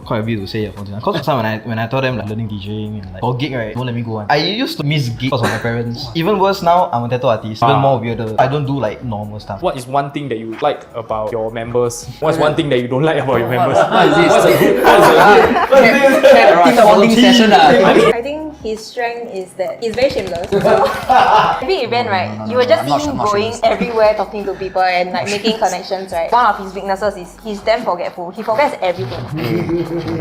Quite a bit to say for this. Because last time when I told them like learning DJing and like for gig, right, don't let me go on. I used to miss gig because of my parents. Even worse now, I'm a tattoo artist. Even more weirder. I don't do like normal stuff. What is one thing that you like about your members? What's one thing that you don't like about your members? What is this? Team bonding session. I think his strength is that he's very shameless. Every event, right, you will just see him going everywhere talking to people and like making connections, right? One of his weaknesses is he's damn forgetful. He forgets everything.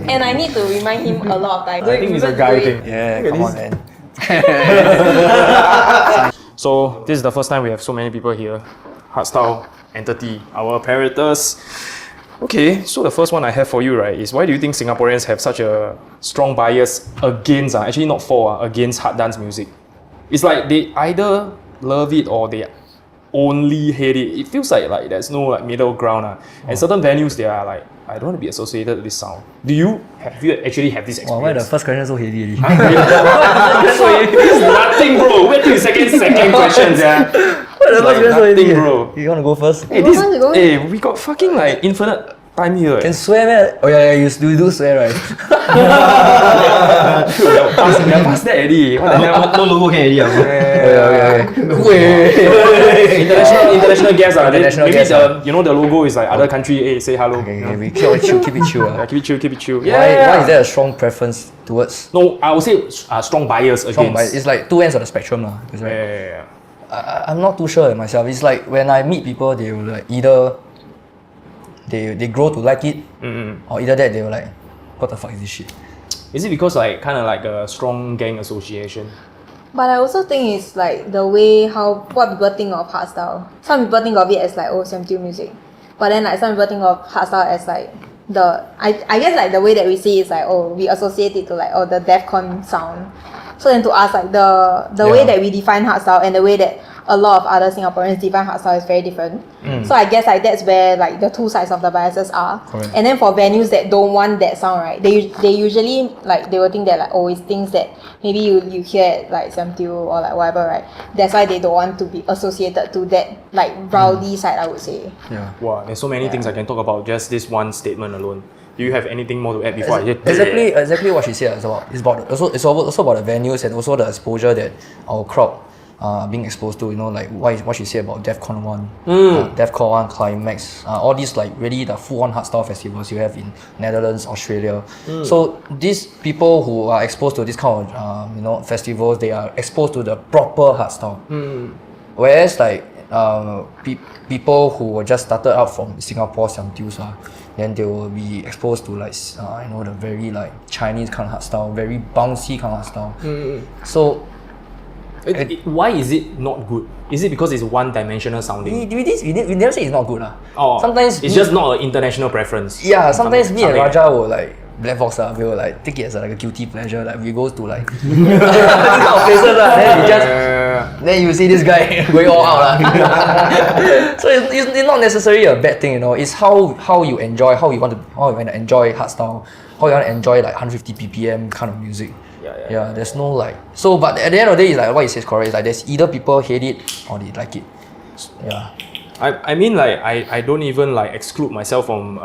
And I need to remind him a lot of times. I think it's a guy thing. Yeah, come on, man. So this is the first time we have so many people here. Hardstyle entity, our apparatus. Okay, so the first one I have for you, right, is why do you think Singaporeans have such a strong bias against, actually not for, against hard dance music? It's like they either love it or they only hate it. It feels like there's no like middle ground. And certain venues, they are like, I don't want to be associated with this sound. Do you actually have this experience? Why the first question so heavy? This is nothing, bro. Wait till the second questions, yeah. What the first question so heavy, bro? You want to go first? Hey, we got fucking like infinite time here. Can swear, man? Oh yeah, you do swear, right? Pass that already. What the hell? No logo can already. International guests. International Maybe guests, you know the logo is like other country. Hey, say hello. Okay, we keep it chill. Keep it chill. Why is there a strong preference towards? No, I would say strong bias against. It's like two ends of the spectrum, lah. Yeah. I'm not too sure myself. It's like when I meet people, they will like either they grow to like it, or either that they were like, what the fuck is this shit? Is it because like kind of like a strong gang association? But I also think it's like the way what people think of hardstyle. Some people think of it as like Siam Diu music, but then like some people think of hardstyle as like I guess like the way that we see is like we associate it to like the DEFCON sound. So then to us like the way that we define hardstyle and the way that a lot of other Singaporeans define hardstyle is very different. So I guess like that's where like the two sides of the biases are. Correct. And then for venues that don't want that sound, right, they usually like they will think that like it's things that maybe you hear at like Siam Diu or like whatever, right? That's why they don't want to be associated to that like rowdy side, I would say. Yeah. Wow, there's so many things I can talk about just this one statement alone. Do you have anything more to add before I hit? Exactly what she said. It's also about the venues and also the exposure that our crowd are being exposed to. You know, like what she said about DEFCON 1, DEFCON 1, Climax, all these like really the full-on hardstyle festivals you have in Netherlands, Australia. So these people who are exposed to this kind of festivals, they are exposed to the proper hardstyle. Whereas like people who just started out from Singapore Siam Diu, then they will be exposed to like the very like Chinese kind of hardstyle, very bouncy kind of hardstyle. So why is it not good? Is it because it's one-dimensional sounding? We never say it's not good. Sometimes it's just not an international preference. Yeah, sometimes me and Raja will like BlckVox, we will like take it as like a guilty pleasure. Like we go to like these kind of places, then you see this guy going all out. So it's not necessarily a bad thing, It's how you enjoy, how you want to enjoy hardstyle, how you want to enjoy like 150 BPM kind of music. Yeah, there's no like but at the end of the day, it's like what you say is correct. It's like there's either people hate it or they like it. Yeah. I mean like I don't even like exclude myself from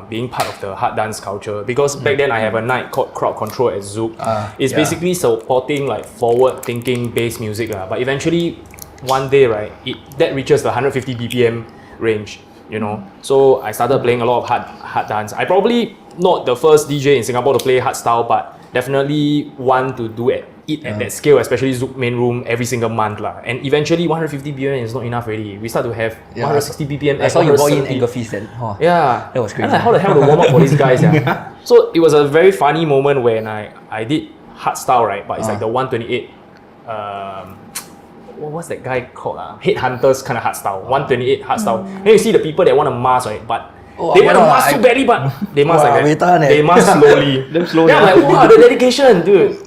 being part of the hard dance culture, because back then I have a night called Crowd Control at Zouk. It's basically supporting like forward thinking bass music, but eventually one day, right, that reaches the 150 BPM range, So I started playing a lot of hard dance. I probably not the first DJ in Singapore to play hardstyle, but definitely want to do it at that scale, especially Zouk main room every single month. And eventually 150 BPM is not enough already. We start to have 160 BPM. I saw you brought in anger fees then. Yeah. That was crazy. I'm like, how the hell to warm up for these guys? So it was a very funny moment when I did hardstyle, right? But it's like the 128 what's that guy called? Headhunters kind of hardstyle. 128 hardstyle. Then you see the people that want to mask, right? But they want to mask so badly, but they mask like that. They mask slowly. Then I'm like, wow, the dedication, dude. Need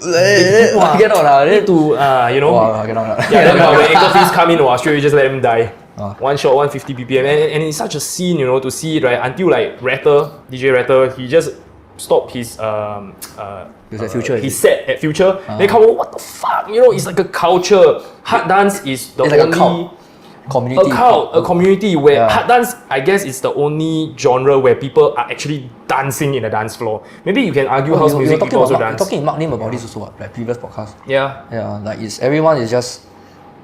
to, then when ankle fees come in, straight away just let them die. One shot, 150 BPM. And it's such a scene, to see it, right? Until like DJ Ratter, he just stopped his set at Future. They come, what the fuck? It's like a culture. Hard dance is the only community. A community where Yeah. hard dance, I guess, is the only genre where people are actually dancing in the dance floor. Maybe you can argue house music people also dance. Talking in Mark name about this also, like previous podcast. Yeah. Yeah, like it's everyone is just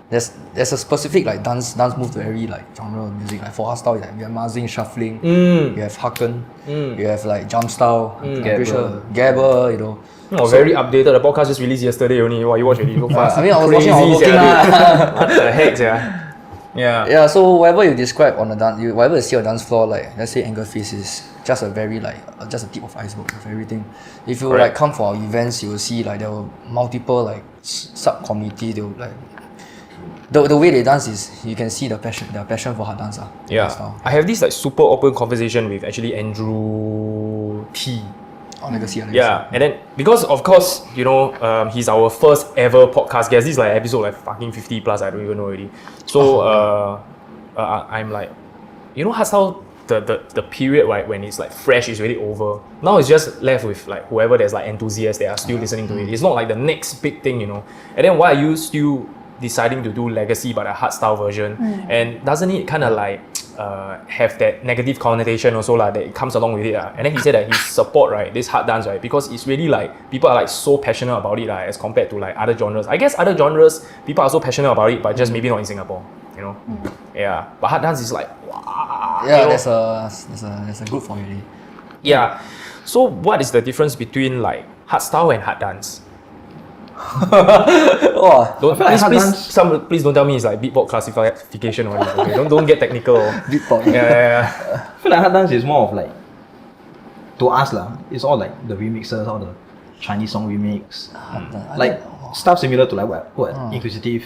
there's a specific like dance move to every like genre of music. Like for hardstyle, like we have mazing, shuffling, you have haken, you have like jump style, I'm pretty sure gabber, you know. Oh, very updated. The podcast just released yesterday only. Wow, you watch it so fast. I mean, I was watching, I was Crazy, working sia, lah. dude. What the heck, yeah. Yeah. Yeah, so whatever you describe on the dance, whatever you see on the dance floor, like let's say Anger Fist is just a very like just a tip of iceberg of everything. If you like come for our events, you will see like there were multiple like sub community. They will like the way they dance is you can see their passion for hard dance. Yeah. I have this like super open conversation with actually Andrew T. Oh, legacy. Yeah, and then because of course, you know, he's our first ever podcast guest. This is like episode like fucking 50 plus, I don't even know already. So I'm like, you know, hardstyle, the period right when it's like fresh is really over. Now it's just left with like whoever there's like enthusiasts that are still listening to it. It's not like the next big thing, you know. And then why are you still deciding to do legacy but a hardstyle version? And doesn't it kind of like have that negative connotation also that it comes along with it? And then he said that his support, right, this hard dance, right, because it's really like people are like so passionate about it as compared to like other genres. I guess other genres people are so passionate about it, but just maybe not in Singapore, you know. Yeah, but hard dance is like wow. Yeah, you know? there's a group for you. Yeah. So what is the difference between like hardstyle and hard dance? Oh, Please don't tell me it's like beatbox classification or anything. Okay? Don't get technical. beatbox. Yeah. I feel like hard dance is more of like, to us lah, it's all like the remixes, all the Chinese song remix, like stuff similar to like what Inquisitive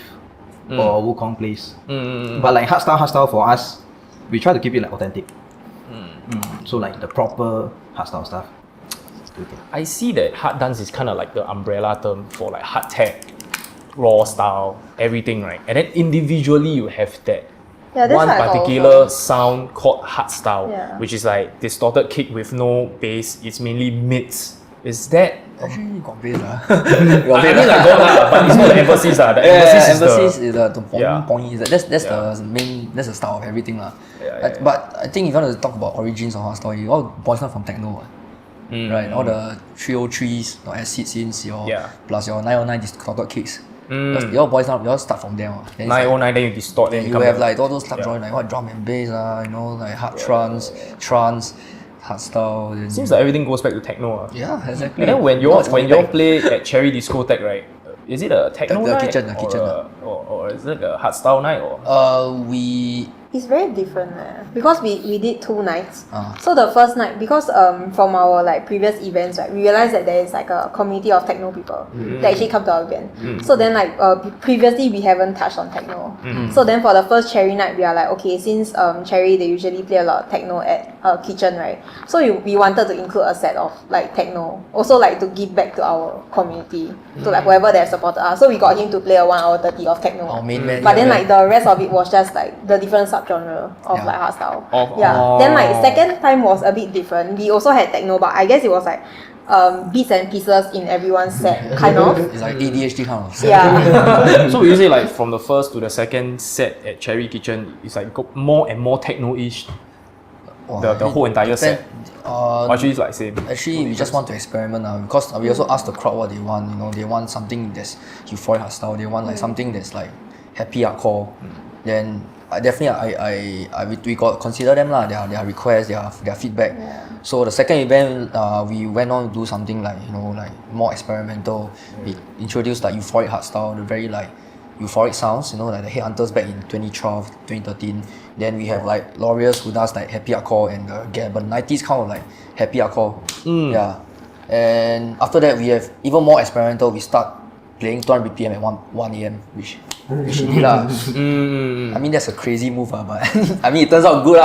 or Wukong plays. But like hardstyle for us, we try to keep it like authentic. So like the proper hardstyle stuff. I see that hard dance is kind of like the umbrella term for like hard tech, raw style, everything, right? And then individually you have that one particular sound called hardstyle, which is like distorted kick with no bass. It's mainly mids. Is that? Actually, you got bass lah. I mean like got lah, but it's not the emphasis lah. The emphasis is the point. That's the main. That's the style of everything lah. But I think if you want to talk about origins of hardstyle, it all boils down from techno. Right, all the 303s, your acid synths, plus your 909 distorted kicks. It all boils down. They all start from there. 909, then you distort. Then you have like all those subgenres like what drum and bass, you know, like hard trance, hardstyle. Seems like everything goes back to techno. Yeah, exactly. And then when you play at Cherry Discotheque, right? Is it a techno night? The kitchen. Or is it a hardstyle night? Or? It's very different because we did 2 nights. So the first night, because from our like previous events, right, we realized that there is like a community of techno people that actually come to our event. So then like previously we haven't touched on techno. So then for the first Cherry night, we are like, okay, since Cherry they usually play a lot of techno at kitchen, right? So we wanted to include a set of like techno, also like to give back to our community, to like whoever they have supported us. So we got him to play a 1 hour 30 of techno. But then like the rest of it was just like the different genre of like hardstyle. Then like second time was a bit different. We also had techno, but I guess it was like bits and pieces in everyone's set, kind of. It's like ADHD kind of set. Yeah. So you say like from the first to the second set at Cherry Kitchen, it's like more and more techno-ish. The whole entire set. Actually, it's like same. Actually, we just want to experiment now because we also asked the crowd what they want. You know, they want something that's euphoric hardstyle. They want like something that's like happy hardcore. Then we got consider them lah, their requests, their feedback. So the second event, we went on to do something like, you know, like more experimental. We introduced like euphoric hardstyle, the very like euphoric sounds, you know, like the Headhunters back in 2012, 2013. Then we have like Lorius who does like happy hardcore and but 90s kind of like happy hardcore. Yeah. And after that we have even more experimental. We start playing 200 BPM at 1 AM, which I mean that's a crazy move but I mean it turns out good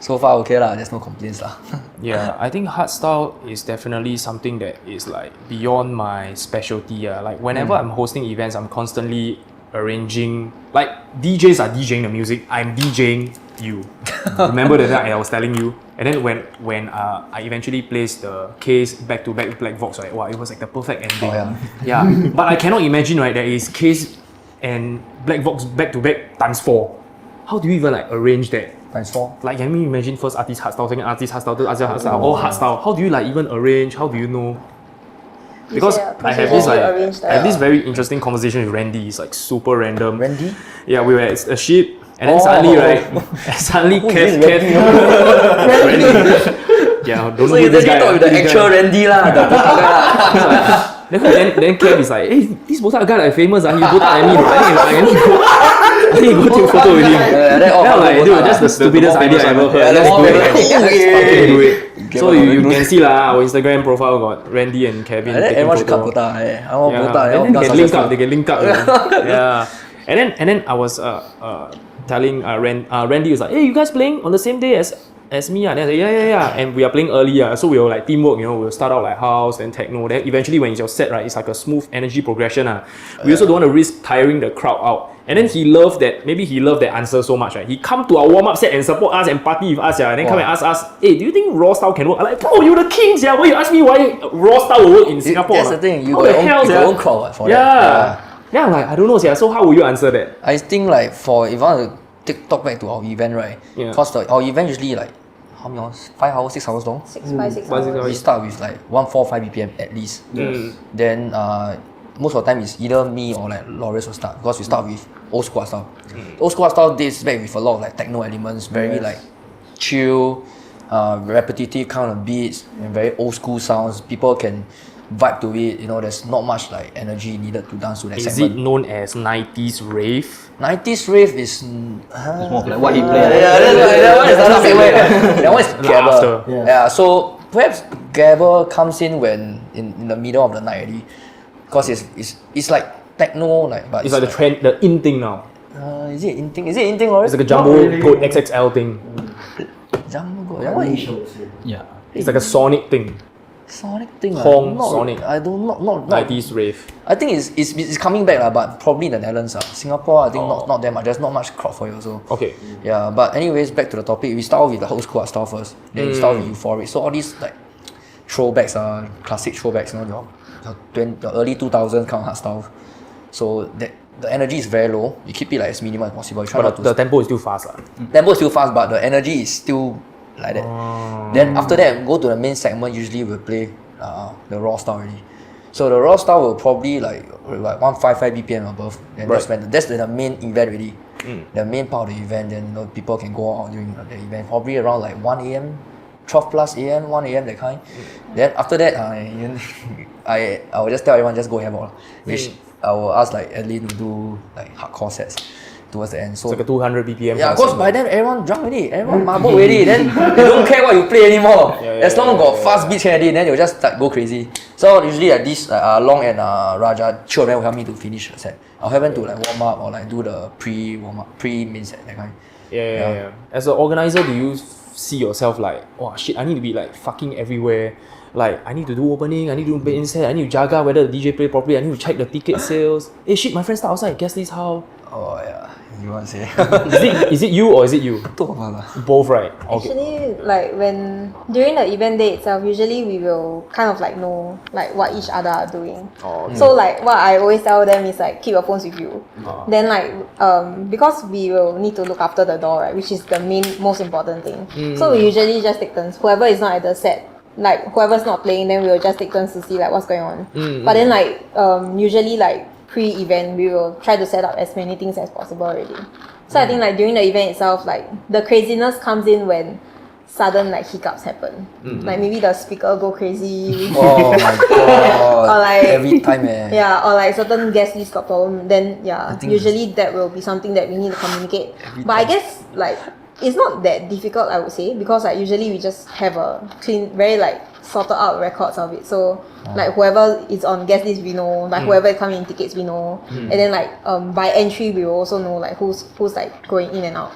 so far okay lah, there's no complaints lah. Yeah, I think hardstyle is definitely something that is like beyond my specialty. Like whenever I'm hosting events, I'm constantly arranging, like DJs are DJing the music, I'm DJing you. Remember that night I was telling you? And then when I eventually placed the KAEIZ back to back with BlckVox, right? Wow, it was like the perfect ending. Yeah. But I cannot imagine, right, there is KAEIZ and BlckVox back to back times 4. how do you even like arrange that? Times 4. Like, can you imagine first artist hardstyle, second artist hardstyle, third artist hardstyle, all hardstyle? How do you like even arrange? How do you know? Because I have this very interesting conversation with Randy. It's like super random. Randy? Yeah, we were at a ship, and then suddenly, suddenly Kev. Randy. Yeah, don't know who this guy. So you talk with the actual Randy lah, the botak guy lah. Then Kev is like, hey, this botak guy like famous, he botak at me. I need to go take a photo with him. Then I'm like, dude, that's the stupidest idea I ever heard. Let's do it. Let's do it. So you can see lah, our Instagram profile got Randy and Kevin taking photo. Everyone should cut botak. I want botak. They can link up. Yeah. And then I was telling Randy was like, hey, you guys playing on the same day as me? And I said, yeah. And we are playing early. So we were like teamwork, we'll start out like house, then techno. Then eventually when it's your set, right, it's like a smooth energy progression. We also don't want to risk tiring the crowd out. And then he loved that answer so much, right? He come to our warm-up set and support us and party with us, and then come and ask us, hey, do you think raw style can work? I'm like, bro, you're the kings, yeah. Why you ask me why raw style will work in Singapore? That's the thing, you got your own crowd for that. Yeah, I'm like, I don't know, so how will you answer that? I think like if I want to talk back to our event, right? Because our event usually like, how many hours? 5 hours, 6 hours long? 6 hours. We start with like 145 BPM at least. Then most of the time it's either me or like Lorius will start, because we start with old school style. Old school style dates back with a lot of like techno elements, very like chill, repetitive kind of beats and very old school sounds. People can vibe to it, there's not much like energy needed to dance to that segment. Is it known as 90s rave? 90s rave is... It's more of like what he played. That one is another segment. That one is gabber. Yeah, so perhaps gabber comes in when in the middle of the night already. Because it's like techno, but it's like the trend, the in thing now. Is it in thing? Lorius? It's like a jumbo goat XXL thing. Jumbo goat? Yeah. It's like a sonic thing. Sonic thing. Sonic. I don't not 90s rave. I think it's coming back but probably in the Netherlands. Singapore, I think not that much. There's not much crowd for it also. Okay. Yeah, but anyways, back to the topic. We start with the old school style first. Then we start with euphoric. So all these like throwbacks are classic throwbacks. The early 2000s kind of hard style. So the energy is very low. You keep it like as minimal as possible. You try but the tempo is still fast. Tempo is still fast, but the energy is still like that. Then after that, go to the main segment. Usually we'll play the raw style already. So the raw style will probably like 155 BPM above. And that's the main event already. The main part of the event. Then people can go out during the event. Probably around like 1 AM, 12 plus AM, 1 AM that kind. Then after that, I will just tell everyone just go have all. Which I will ask like Adeline to do like hardcore sets towards the end. So it's like a 200 BPM. Yeah, because by then everyone drunk already, everyone mabuk already. Then they don't care what you play anymore. As long as got fast beats already, then you'll just go crazy. So usually like this, Long and Raja, two of them will help me to finish the set. I'll help them to like warm up or like do the pre-main set that kind. Yeah. As an organizer, do you see yourself like, oh shit, I need to be like fucking everywhere? Like, I need to do opening, I need to do main set, I need to jaga whether the DJ play properly, I need to check the ticket sales. Hey shit, my friend start outside, guess this how? Oh yeah, you want to say? is it you or is it you? Both, right? Okay. Actually, like during the event day itself, usually we will kind of like know like what each other are doing. So like what I always tell them is like keep your phones with you. Then like because we will need to look after the door, right, which is the most important thing. So we usually just take turns. Whoever is not at the set, like whoever's not playing, then we will just take turns to see like what's going on. But then like usually like pre-event we will try to set up as many things as possible already. So I think like during the event itself, like the craziness comes in when sudden like hiccups happen. Like maybe the speaker go crazy. Oh my god. Or like every time yeah, or like certain guest list got problem, then usually that will be something that we need to communicate. But I guess like it's not that difficult, I would say, because like usually we just have a clean, very like sorted out records of it. So like whoever is on guest list we know, like whoever is coming in tickets we know, and then like by entry we will also know like who's like going in and out.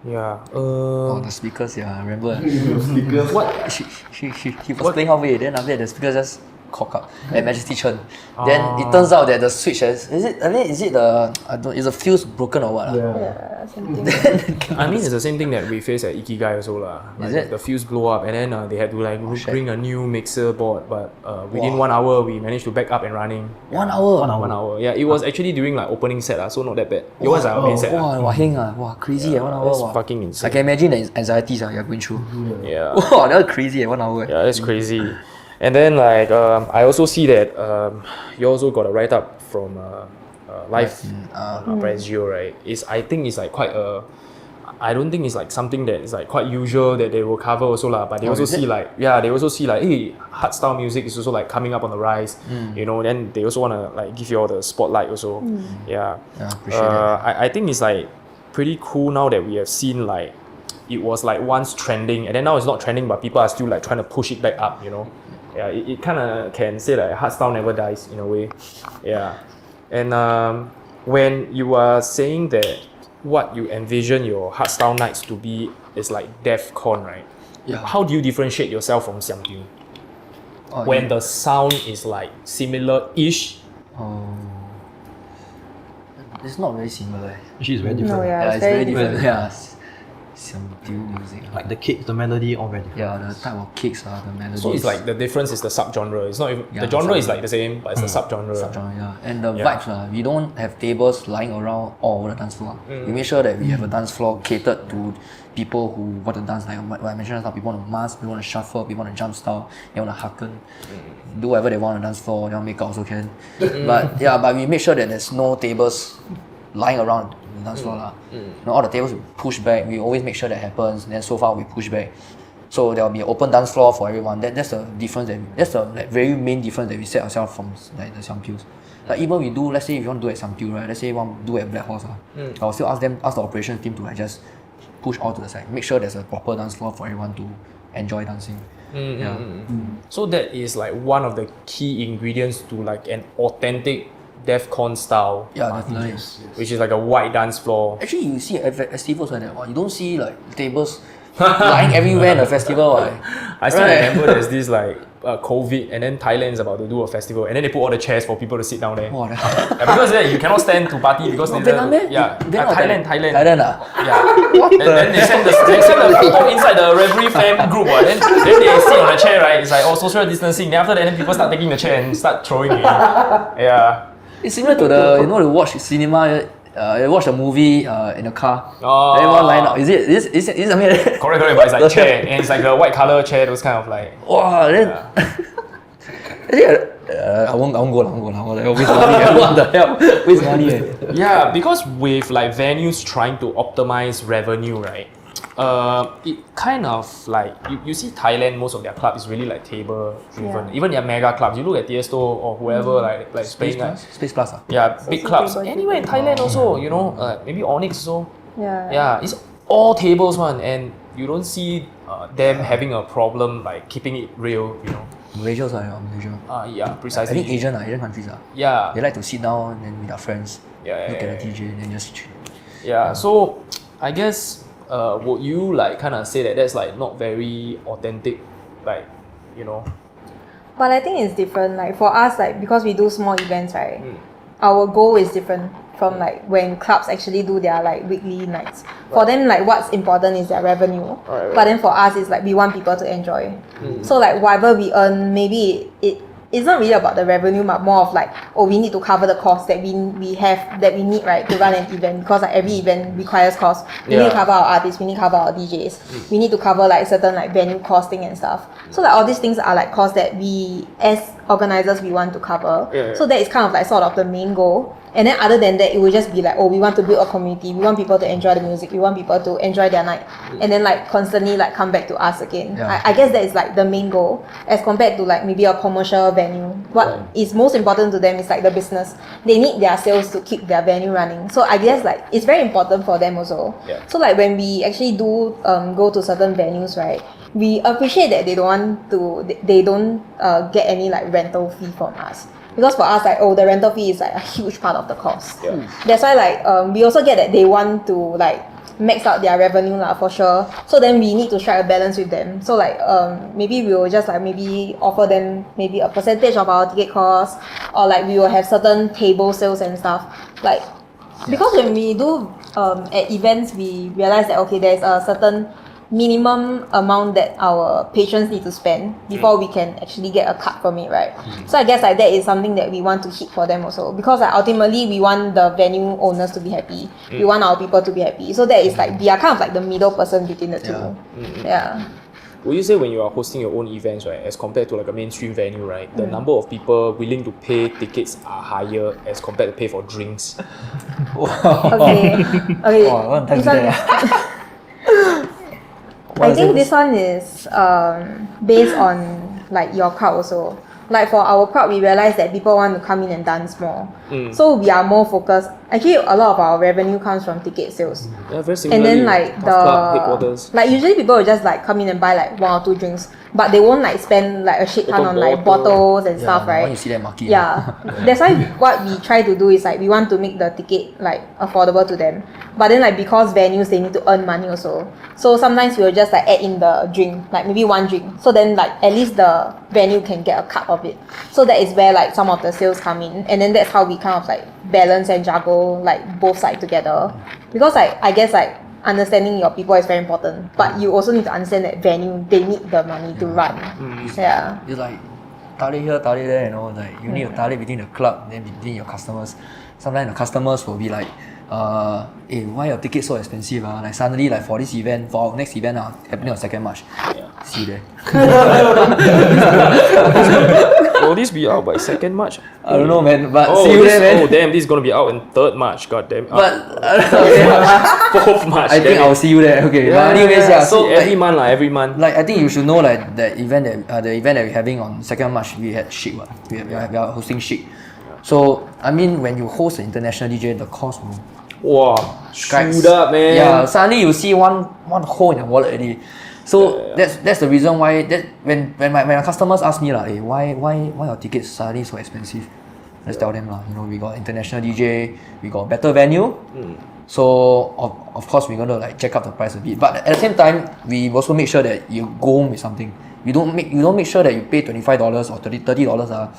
Yeah. Oh, the speakers, I remember. What? He was playing halfway, then after that the speaker just cock up at Majesty Chen. Then it turns out that the switch is the fuse broken or what? Yeah, something. I mean, it's the same thing that we face at Ikigai also lah. Is it? The fuse blew up, and then they had to like bring a new mixer board. But within 1 hour, we managed to back up and running. 1 hour. 1 hour. Yeah, it was actually during like opening set so not that bad. It was our main set. Wow, crazy 1 hour. That's Wow. fucking insane. I can imagine the anxieties you're going through. Yeah. Wow, that was crazy 1 hour. Yeah, that's crazy. And then like I also see that you also got a write up from live Apparatus, right? I think it's like quite I don't think it's like something that is like quite usual that they will cover also lah. But they also see like they also see like hey, hardstyle music is also like coming up on the rise. You know, then they also wanna like give you all the spotlight also. Yeah. Appreciate that. I think it's like pretty cool now that we have seen like it was like once trending and then now it's not trending but people are still like trying to push it back up, you know. Yeah, it kind of can say like hardstyle never dies in a way. Yeah. And when you are saying that what you envision your hardstyle nights to be is like DEFCON, right? Yeah. How do you differentiate yourself from Siam Diu? When the sound is like similar-ish? It's not very similar. Actually, it's very different. No, yeah, Yeah, it's it's very different. different. Yeah. Siam Diu music. Like the kick, the melody, all very different. Yeah, the type of kicks, the melodies. So it's like the difference is the subgenre. It's not even, Yeah, the the genre is sub- like the same, but it's the subgenre. subgenre, yeah. And the vibes, we don't have tables lying around all over the dance floor. We make sure that we have a dance floor catered to people who want to dance. Like what I mentioned, some people want to mask, people want to shuffle, people want to jump style, they want to harken, do whatever they want on the dance floor. They want to make out also can. But we make sure that there's no tables lying around the dance floor. You know, all the tables we push back. We always make sure that happens. Then so far we push back. So there will be an open dance floor for everyone. That's the difference. That's the like very main difference that we set ourselves from like the Siam Dius. Like even we do, let's say if you want to do at Siam Diu, right? Let's say you want to do at BlckVox, I'll still ask the operations team to like just push all to the side. Make sure there's a proper dance floor for everyone to enjoy dancing. So that is like one of the key ingredients to like an authentic DEFCON style, Yeah, definitely. which is like a white dance floor. Actually, you see at festivals like that, you don't see like tables lying everywhere in the festival. I still remember there's this like COVID and then Thailand is about to do a festival and then they put all the chairs for people to sit down there. Wow, Because you cannot stand to party because they Vietnam, eh? Thailand. Thailand. Yeah. Then they send the photo inside the revelry fam group. Then they sit on the chair, right? It's like social distancing. Then after that, then people start taking the chair and start throwing it. Yeah. It's similar to to watch cinema. You watch a movie in a car. Oh. Everyone line up. Is it something like that? Correct, but it's like chair and it's like a white color chair. Those kind of like. Wow, then. I won't go. Waste money. What the hell? Waste money. Yeah, because with like venues trying to optimize revenue, right? It kind of like you see Thailand, most of their clubs is really like table driven. Yeah. Even their mega clubs, you look at Tiesto or whoever like Space playing Plus. Space Plus. big clubs. table Anywhere in Thailand also, you know, maybe Onyx also. Yeah. Yeah, it's all tables one, and you don't see them having a problem like keeping it real, you know. Malaysia also, Malaysia. Yeah, I precisely. think Asian countries. Yeah, They like to sit down and with their friends, yeah, look yeah, at the DJ, and then just chill. yeah. So I guess would you like kind of say that that's like not very authentic, like, you know? But I think it's different. Like for us, like because we do small events, right? Our goal is different from like when clubs actually do their like weekly nights. For them, like what's important is their revenue. Right. But then for us, it's like we want people to enjoy. So like whatever we earn, maybe it's not really about the revenue, but more of like, oh, we need to cover the cost that we need, right, to run an event, because like every event requires cost. We need to cover our artists, we need to cover our DJs, we need to cover like certain like venue costing and stuff. So like all these things are like costs that we as organizers we want to cover. So that is kind of like sort of the main goal. And then other than that, it will just be like, oh, we want to build a community, we want people to enjoy the music, we want people to enjoy their night, and then like constantly like come back to us again. I guess that is like the main goal, as compared to like maybe a commercial venue. What is most important to them is like the business. They need their sales to keep their venue running. So I guess like it's very important for them also. So like when we actually do go to certain venues, right, we appreciate that they don't get any like rental fee from us. Because for us, like, the rental fee is like a huge part of the cost. That's why like we also get that they want to like max out their revenue lah for sure. So then we need to strike a balance with them. So like maybe we will just like maybe offer them maybe a percentage of our ticket cost, or like we will have certain table sales and stuff. Like because when we do at events, we realize that okay, there's a certain minimum amount that our patrons need to spend before we can actually get a cut from it, right? So I guess like that is something that we want to hit for them also, because like ultimately we want the venue owners to be happy, we want our people to be happy. So that is like we are kind of like the middle person between the two. Yeah. Would you say when you are hosting your own events, right, as compared to like a mainstream venue, right, the number of people willing to pay tickets are higher as compared to pay for drinks? Okay. Wow, This one, I think this one is based on like your crowd also. Like for our crowd, we realize that people want to come in and dance more. So we are more focused. Actually, a lot of our revenue comes from ticket sales. Yeah, very similarly. And then like headquarters. like usually people will just like come in and buy like 1 or 2 drinks, but they won't like spend like a shit ton on like bottles and stuff, right? When you see that market. Yeah, that's why what we try to do is like we want to make the ticket like affordable to them. But then like because venues they need to earn money also, so sometimes we will just like add in the drink, like maybe 1 drink. So then like at least the venue can get a cut of it. So that is where like some of the sales come in, and then that's how we kind of like balance and juggle like both sides together. Because like I guess like understanding your people is very important, but you also need to understand that venue they need the money to run. Yeah. It's like tally here, tally there, you know, like you need to tally between the club, then between your customers. Sometimes the customers will be like, hey, why your ticket so expensive? Like suddenly like for this event, for our next event happening on 2nd March. See there. Will this be out by 2nd March? I don't know, man, but see you there, man. Oh damn, this is gonna be out on 3rd March, god damn. But 4th March. I think I'll see you there. Okay, but anyways, so so every month every month. like I think you should know like the event that we're having on 2nd March, we had Chic. We are hosting Chic. So I mean, when you host an international DJ, the cost will Wow, screwed up, man. Yeah, suddenly you see one hole in the wallet already. So that's the reason why that when my customers ask me like, hey, why your tickets suddenly so expensive? Let's tell them lah. You know, we got international DJ, we got better venue. So of course we're gonna like check up the price a bit. But at the same time, we also make sure that you go home with something. You don't make sure that you pay $25 or $30.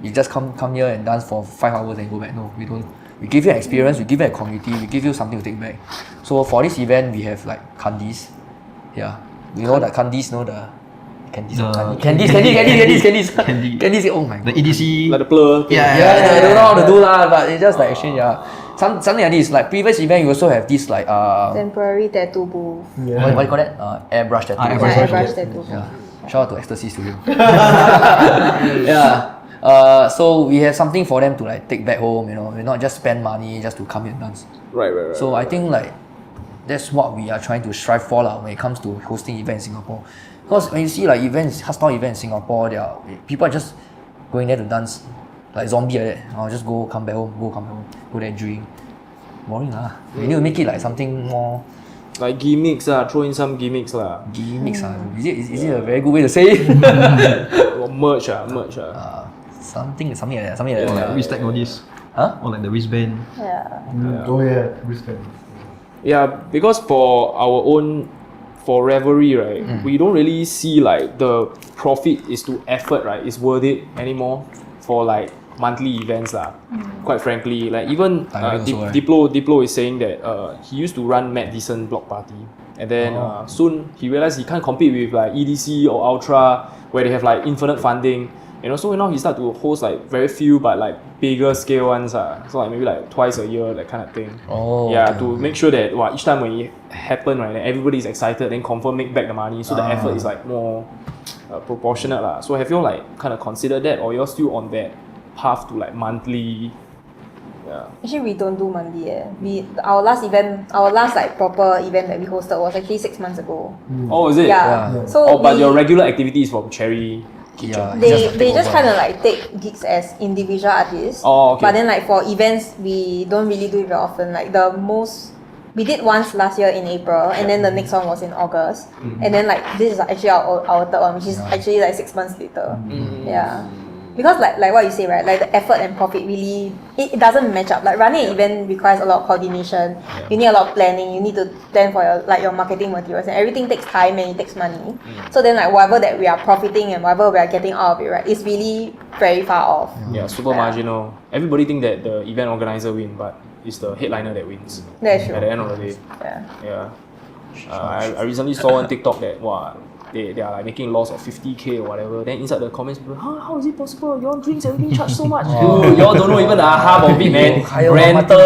You just come here and dance for 5 hours and go back. No, we don't. We give you an experience, we give you a community, we give you something to take back. So for this event, we have like candies. Yeah, you know the candies, know the candies. Candies. Oh my god. The EDC. Like the blur. Yeah, I don't know how to do lah, but it's just like exchange. Yeah, something like this. Like previous event, you also have this like Temporary tattoo booth. what do you call that? Airbrush tattoo. Airbrush tattoo. Yeah. Shout out to Ecstasy Studio. Yeah. So we have something for them to like take back home, you know, we not just spend money just to come here and dance. Right. So I think like that's what we are trying to strive for when it comes to hosting events in Singapore. Because when you see like hardstyle events in Singapore, people are just going there to dance like zombie like that. Or just come back home, go there drink. Boring lah. We need to make it like something more. Like gimmicks throw in some gimmicks Gimmicks Is it a very good way to say it? Or merch Something like that. Or like wrist tag all this. Huh? Or like the wristband. Oh yeah, wristband. Yeah, because for our own, for revelry, right, we don't really see like the profit is to effort, right, is worth it anymore for like monthly events lah. Quite frankly, like even Diplo is saying that he used to run Mad Decent block party, and then soon he realized he can't compete with like EDC or Ultra where they have like infinite funding. You know, so now he start to host like very few but like bigger scale ones. So like maybe like twice a year, that kind of thing. To make sure that each time when it happen, right, then everybody is excited, then confirm make back the money. So the effort is like more proportionate lah. So have you all like kind of considered that, or you're still on that path to like monthly? Yeah. Actually, we don't do monthly. Our last like proper event that we hosted was actually 6 months ago. Oh, is it? Yeah. So but your regular activity is from Cherry. Yeah, they just kind of like take gigs as individual artists. Oh, okay. But then like for events, we don't really do it very often. Like the most we did once last year in April, and then the next one was in August, and then like this is actually our third one, which is actually like 6 months later. Yeah. because like what you say, right? Like the effort and profit really it doesn't match up. Like running an event requires a lot of coordination. You need a lot of planning. You need to plan for your marketing materials, and everything takes time and it takes money. So then like whatever that we are profiting and whatever we are getting out of it, right, is really very far off. Yeah, super marginal. Everybody think that the event organizer win, but it's the headliner that wins. That's true. At the end of the day. Yeah. I recently saw on TikTok that they are like making loss of 50k or whatever. Then inside the comments, people, how is it possible? Your drinks everything charge so much. Dude, y'all don't know even the half of it, man. Rental,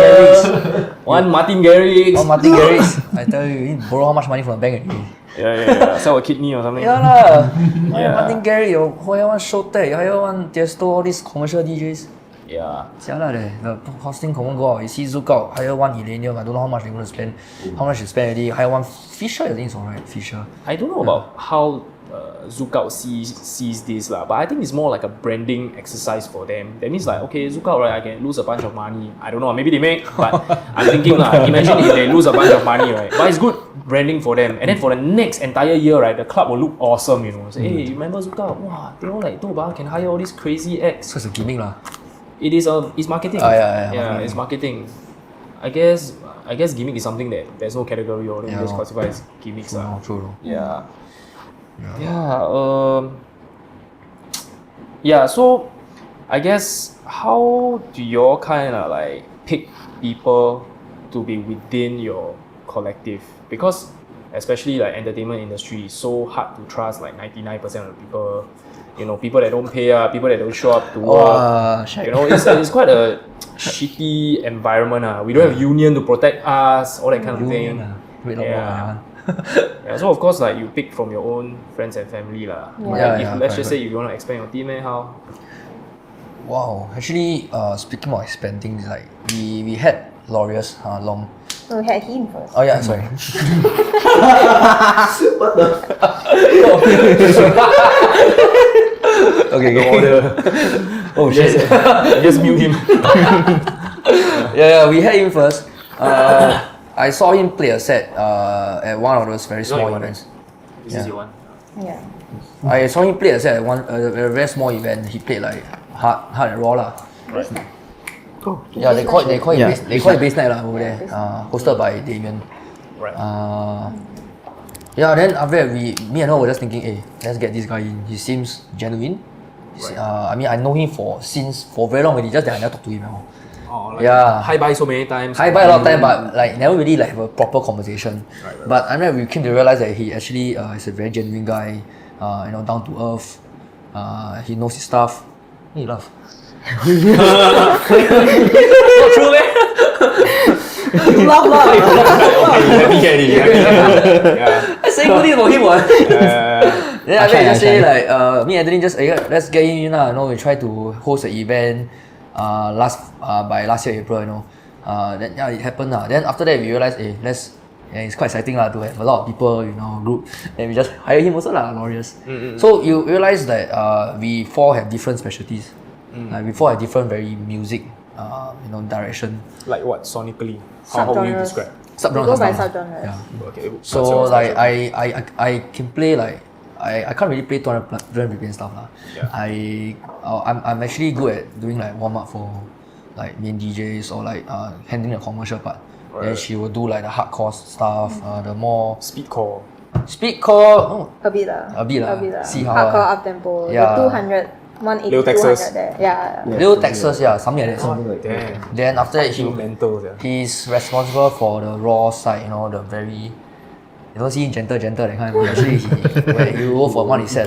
one Martin Garrix. One Martin Garrix. I tell you, you need to borrow how much money from the bank already. Yeah. Sell a kidney or something. Yeah lah. Martin Garrix, you hire one Showtech, you hire one Tiesto, all these commercial DJs. Yeah. Jialat leh, the costing confirm go out. You see Zouk out, hire one Millennium, I don't know how much they're going to spend. How much they spend already, hire one Fisher, I think it's alright, Fisher. I don't know about how Zouk Out sees this lah, but I think it's more like a branding exercise for them. That means like, okay, Zouk Out, right, I can lose a bunch of money. I don't know, maybe they make, but I'm thinking lah, imagine if they lose a bunch of money, right? But it's good branding for them. And then for the next entire year, right, the club will look awesome, you know. Say, hey, remember Zouk Out? Wow, they all like, can hire all these crazy acts. So it's a gimmick lah. It's marketing. Yeah, it's marketing. I guess gimmick is something that there's no category or you just classify as gimmicks. True. So I guess how do you kind of like pick people to be within your collective? Because especially like entertainment industry is so hard to trust like 99% of the people. You know, people that don't pay up, people that don't show up to work. You know, it's quite a shitty environment. We don't have union to protect us, all that kind of thing. So of course, like you pick from your own friends and family lah. Let's just say if you want to expand your team, how? Wow, actually, speaking about expanding, like we had Lorius long. So we had him first. Oh yeah, sorry. What the? Okay. Oh shit. Just mute him. Yeah, we had him first. I saw him play a set at one of those very small events. This is your one. Yeah. I saw him play a set at a very small event. He played like hard and raw lah. Right. Yeah, they call it bass night lah over there. Hosted by Damien. Right. Yeah, then after that me and her were just thinking, hey, let's get this guy in. He seems genuine. Right. I mean, I know him for very long already. Just that I never talked to him at all. Hi bye so many times. Hi bye a lot of times, but like never really like have a proper conversation. Right. But I mean, we came to realize that he actually is a very genuine guy. Down to earth. He knows his stuff. He laugh. Not true, man. Laugh. Happy Kenny. I say good things about him, what? Then I just say like, me and Adeline just let's get him in lah. We try to host an event by last year April, Then it happened lah. Then after that we realized, it's quite exciting lah to have a lot of people in our group. And we just hire him also lah, Lorius. So you realize that we four have different specialties. Like we four have different very music direction. Like what sonically? How would you describe? Go by subgenres. Yeah. Okay. So like I can play like I can't really play 200 BPM stuff lah. Yeah. I'm actually good at doing like warm up for like main DJs or like handling the commercial part. Right. Then she will do like the hardcore stuff, the more Speedcore. A bit lah. See how hardcore up tempo. Yeah. The 200, 180, Little Texas. 200 there. Yeah. Little Texas, something like that. Damn. Then after that Mental, he's responsible for the raw side, the very, you don't see him gentle that kind. But actually when you go for what he said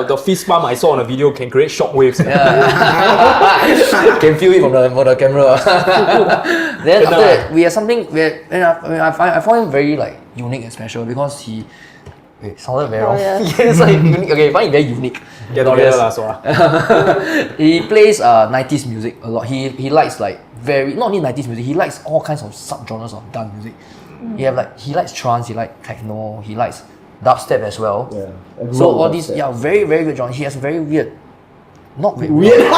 the fist pump I saw on the video can create shock waves. Can feel it from the camera. Then after that we have something I found him very like unique and special because he sounded very wrong. It's like unique. Okay, I find it very unique. He plays 90s music a lot. He likes like not only 90s music, he likes all kinds of subgenres of dance music. He likes trance, he likes techno, he likes dubstep as well. Yeah. So all these very very good genre. He has very weird, not very weird,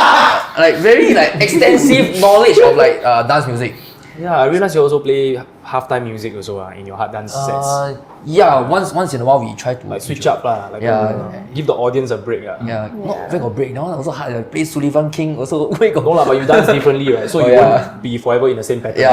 like very like extensive knowledge of like dance music. Yeah, I realize you also play halftime music also in your hard dance sets. Yeah, once in a while we try to Like switch up lah, like give the audience a break. Yeah, not where got break. That one also hard. Play Sullivan King also. Where got No lah, but you dance differently, right? So you won't be forever in the same pattern.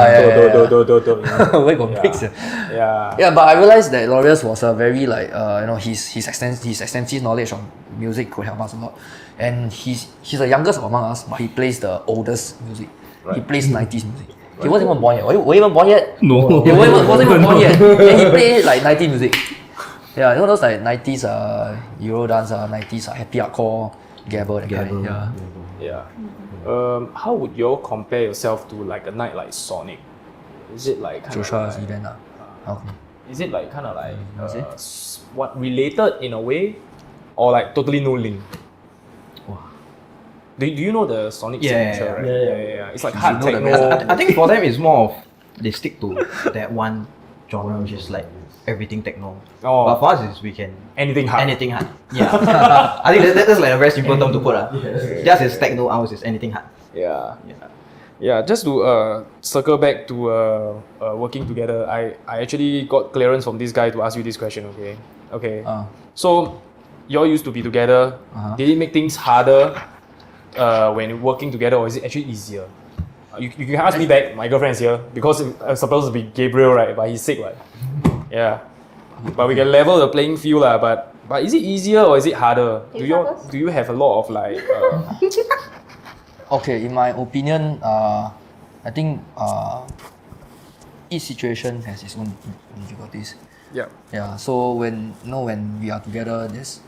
where got breaks? Yeah. Yeah, but I realized that Lorius was a very like his extensive knowledge on music could help us a lot. And he's the youngest among us, but he plays the oldest music. He plays 90s music. He wasn't even born yet. Were you even born yet? No. He wasn't even born yet. And he played like 90s music. Yeah, you know those like 90s Euro dance, 90s happy hardcore, gabber, that kind. Yeah. How would you all compare yourself to like a night like Sonic? Is it like kind Joshua's of like, event Okay. Is it like kind of like what related in a way, or like totally no link? Do you know the Sonic signature, right? Yeah. It's like hard techno. I think for them it's more of they stick to that one genre, which is like everything techno. But for us is we can anything hard. Yeah. I think that's like a very simple term to put. Just is techno, ours is anything hard. Yeah, just to circle back to working together, I actually got clearance from this guy to ask you this question, okay? So, you all used to be together. Did it make things harder when working together, or is it actually easier? You can ask me back, my girlfriend's here, because I'm supposed to be Gabriel, right? But he's sick, right? Yeah. But we can level the playing field, but is it easier or is it harder? Do you have a lot of like... Okay, in my opinion, I think each situation has its own difficulties. Yeah. So when we are together, there's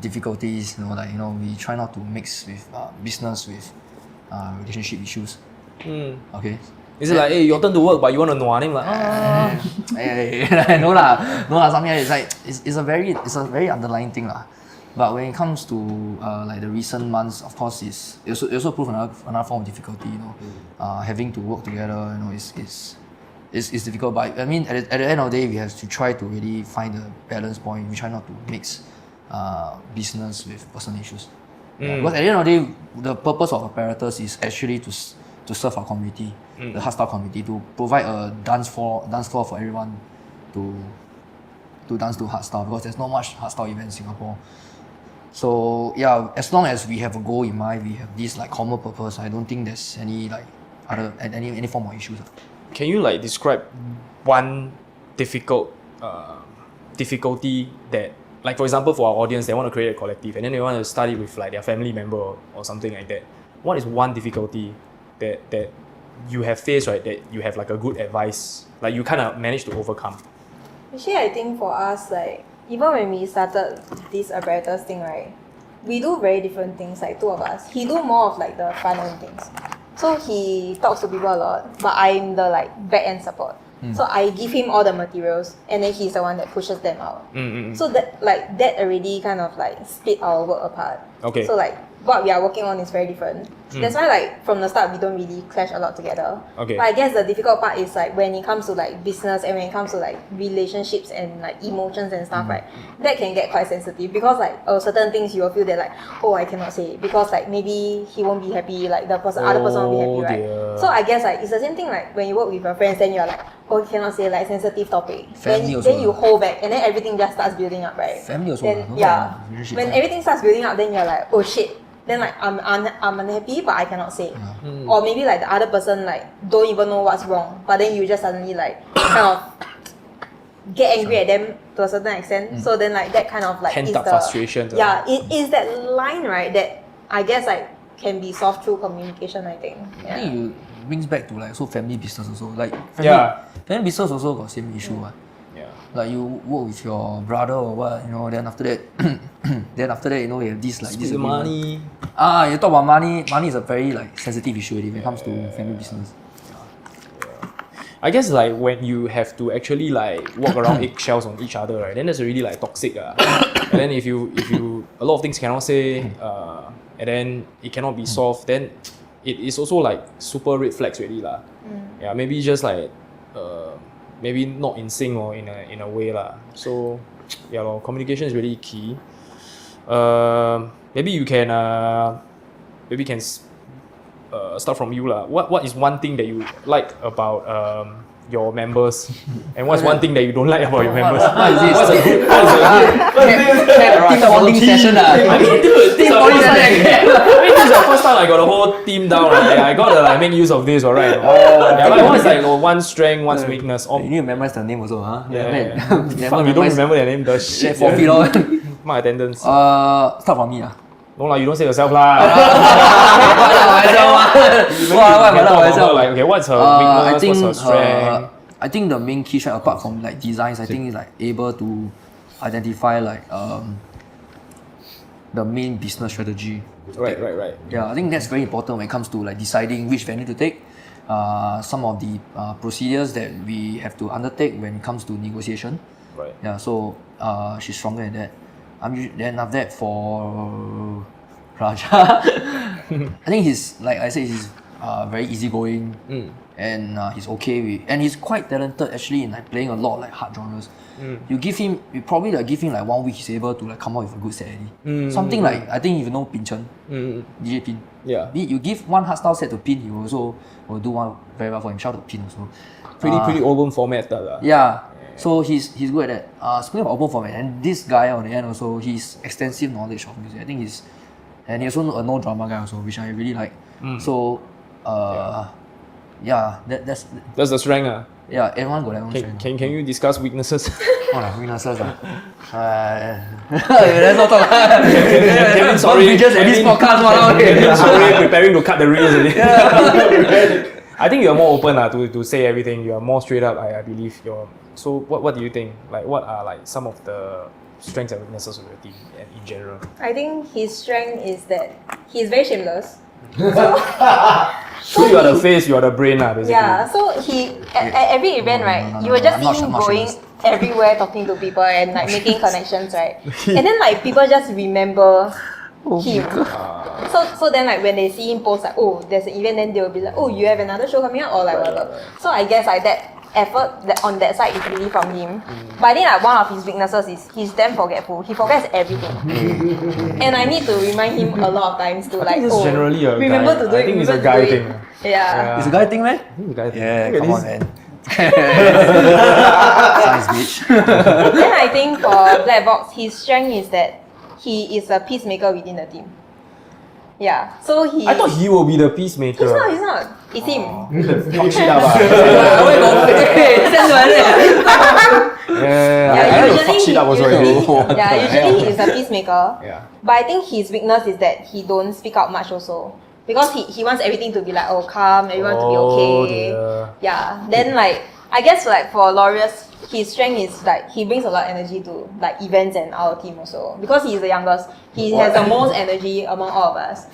difficulties. We try not to mix with business with relationship issues. Okay. Is it like, hey, your turn to work, but you want to know? I'm like, no lah. Something like it's a very underlying thing lah. But when it comes to like the recent months, of course, it also proved another form of difficulty. Having to work together, is difficult. But I mean, at the end of the day, we have to try to really find a balance point. We try not to mix business with personal issues. Because at the end of the day, the purpose of Apparatus is actually to serve our community, the hardstyle community, to provide a dance floor for everyone to dance to hardstyle, because there's not much hardstyle event in Singapore. So yeah, as long as we have a goal in mind, we have this like common purpose, I don't think there's any like any form of issues. Can you like describe one difficulty that, like for example, for our audience, they want to create a collective and then they want to start it with like their family member or something like that. What is one difficulty that you have faced, right, that you have like a good advice, like you kind of managed to overcome? Actually, I think for us, like, even when we started this Apparatus thing, right, we do very different things, like two of us. He do more of like the front-end things. So he talks to people a lot, but I'm the like back-end support. So I give him all the materials and then he's the one that pushes them out. So that already kind of like split our work apart. Okay. So like what we are working on is very different. That's why like from the start we don't really clash a lot together. Okay. But I guess the difficult part is like when it comes to like business and when it comes to like relationships and like emotions and stuff, right? That can get quite sensitive because like certain things you will feel that like, oh, I cannot say because like maybe he won't be happy, like the other person won't be happy, right? Dear. So I guess like it's the same thing like when you work with your friends, then you're like, oh, you cannot say like sensitive topic. Then you hold back and then everything just starts building up, right? Family also. Then when everything starts building up, then you're like, oh shit. Then like I'm unhappy, but I cannot say. Or maybe like the other person like don't even know what's wrong, but then you just suddenly like kind of get angry at them to a certain extent. So then like that kind of like Pent is up the frustration. Yeah, it is that line, right, that I guess like can be solved through communication, I think. I think it brings back to like family business also. Like family business also got same issue. Like you work with your brother or what, then after that you have this like this money. You talk about money. Money is a very like sensitive issue when it comes to family business. I guess like when you have to actually like walk around eggshells on each other, right? Then that's really like toxic. And then if you a lot of things cannot say, and then it cannot be solved, then it is also like super red flags already lah. Yeah, maybe just like maybe not in sync or in a way lah. So yeah, communication is really key. Maybe you can start from you lah. What is one thing that you like about your members, and what's one thing that you don't like about your members? What is this? What's a good? Team bonding session. I mean, dude, this is the first time I got the whole team down. Right? I gotta like make use of this, alright? Yeah, like what's like one strength, one's weakness. You need to memorize the name also, huh? Yeah. Fuck, you don't remember their name? The shit. Forfeit all. My attendance. Start from me. No lah, you don't say yourself lah. Like, okay, what's her weakness? What's her strength? I think the main key strength, apart from like designs, I think is like able to identify like the main business strategy. Right. Yeah, I think that's very important when it comes to like deciding which venue to take. Some of the procedures that we have to undertake when it comes to negotiation. Right. Yeah, so she's stronger in that. Then after that for Raja, I think he's like I said, he's very easygoing and he's okay with, and he's quite talented actually in like playing a lot of like hard genres. You probably like give him like 1 week, he's able to like come up with a good set already. Something like, I think if you know Pin Chen, DJ Pin. Yeah. You give one hardstyle set to Pin, he also will do one very well for him. Shout out to Pin also. Pretty album format lah. Yeah. So he's good at that. Speaking of album format, and this guy on the end also, he's extensive knowledge of music. I think and he's also a no drama guy also, which I really like. So yeah, that's the strength. Yeah, everyone got their own strength. Can you discuss weaknesses? Weaknesses. Let's not talk. Kevin, sorry. Just at this podcast, Kevin, sorry, preparing to cut the reels already. I think you're more open to say everything. You are more straight up. I believe you're. So what do you think? Like, what are like some of the strengths and weaknesses of your team in general? I think his strength is that he's very shameless. So you are the face, you are the brain, basically. Yeah, so he at every event, right, you will just see him going everywhere talking to people and like making connections, right? And then like people just remember him. So then like when they see him post like, oh, there's an event, then they will be like, oh, you have another show coming up or like whatever. So I guess like that effort on that side is really from him. But I think like one of his weaknesses is he's damn forgetful. He forgets everything. And I need to remind him a lot of times to like, oh, generally a remember guy. to do it. I think it's a guy thing. Yeah. It's a guy thing, man? It's a guy thing. Yeah, come on, man. Science bitch. Then I think for BlckVox, his strength is that he is a peacemaker within the team. Yeah, so he... I thought he will be the peacemaker. He's not. It's him. Talk shit up. Usually he is a peacemaker. Yeah. But I think his weakness is that he don't speak out much also. Because he wants everything to be like, oh, calm, everyone to be okay. Dear. Yeah, then like, I guess like for Lorius, his strength is like he brings a lot of energy to like events and our team also. Because he is the youngest, he has the most energy among all of us.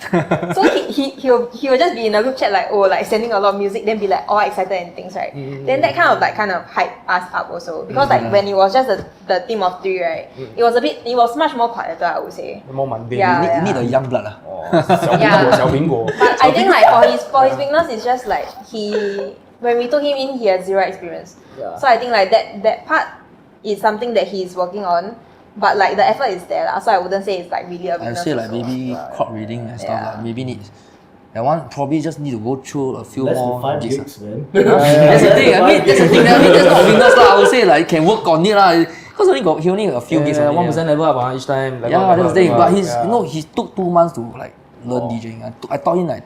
So he'll just be in a group chat like, oh, like sending a lot of music, then be like all excited and things, right? Then that kind of hype us up also. Because like when it was just the team of 3, right? It was much more quieter, I would say. More mundane. Yeah, You need a young blood. Xiao Pingguo. But I think like for his weakness is just like when we took him in, he has 0 experience. Yeah. So I think like that part is something that he's working on, but like the effort is there. So I wouldn't say it's like really a weakness. I'd say like also. maybe crowd reading and stuff. Yeah. Like maybe needs that one probably just need to go through a few Less more than 5 gigs. gigs, man. That's the thing. I mean, that's not weakness lah. I would say like can work on it lah. Because he only got a few gigs. 1% level up each time. Yeah, that's the thing. But he took 2 months to like learn DJing. I taught him like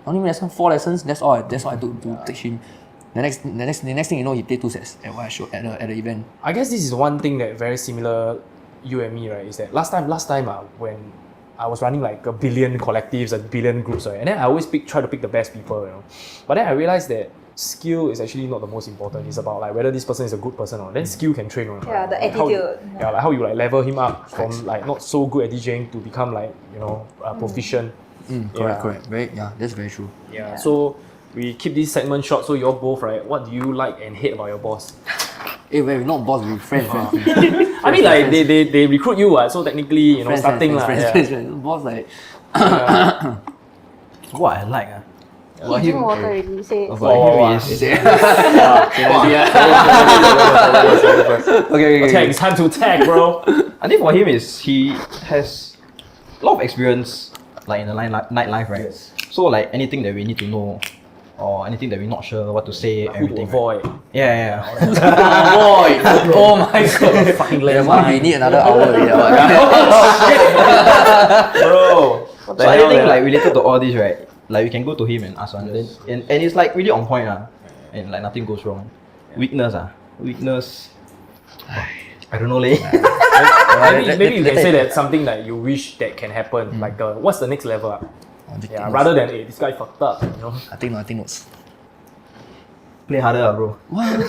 only 4 lessons. That's all I took to teach him. The next thing you know, he played 2 sets at one show at the event. I guess this is one thing that very similar you and me, right? Is that last time when I was running like a billion collectives, a billion groups, right? And then I always try to pick the best people, you know. But then I realized that skill is actually not the most important. It's about like whether this person is a good person or not. Then skill can train on. Yeah, the like attitude. Like how you like level him up from like not so good at DJing to become like, you know, proficient. Correct. That's very true. Yeah. So we keep this segment short. So you're both, right? What do you like and hate about your boss? Hey, we're not boss, we're friends. I mean, like they recruit you, so technically, you know, starting lah. Boss like. What I like He drink water already. You say. Okay, it's time to tag, bro. I think for him is he has a lot of experience like in the nightlife, right? Yes. So like anything that we need to know, or anything that we're not sure what to say, Who to everything. avoid. Yeah. Avoid! Oh my god! Fucking lame. I need another hour already. Bro. So anything like related to all this, right? Like we can go to him and ask one. And it's like really on point, and like nothing goes wrong. Weakness. I don't know, leh. Maybe you can say that something that you wish that can happen. Like what's the next level up? Yeah, rather than hey, this guy fucked up, you know. I think notes. Play harder, bro. What?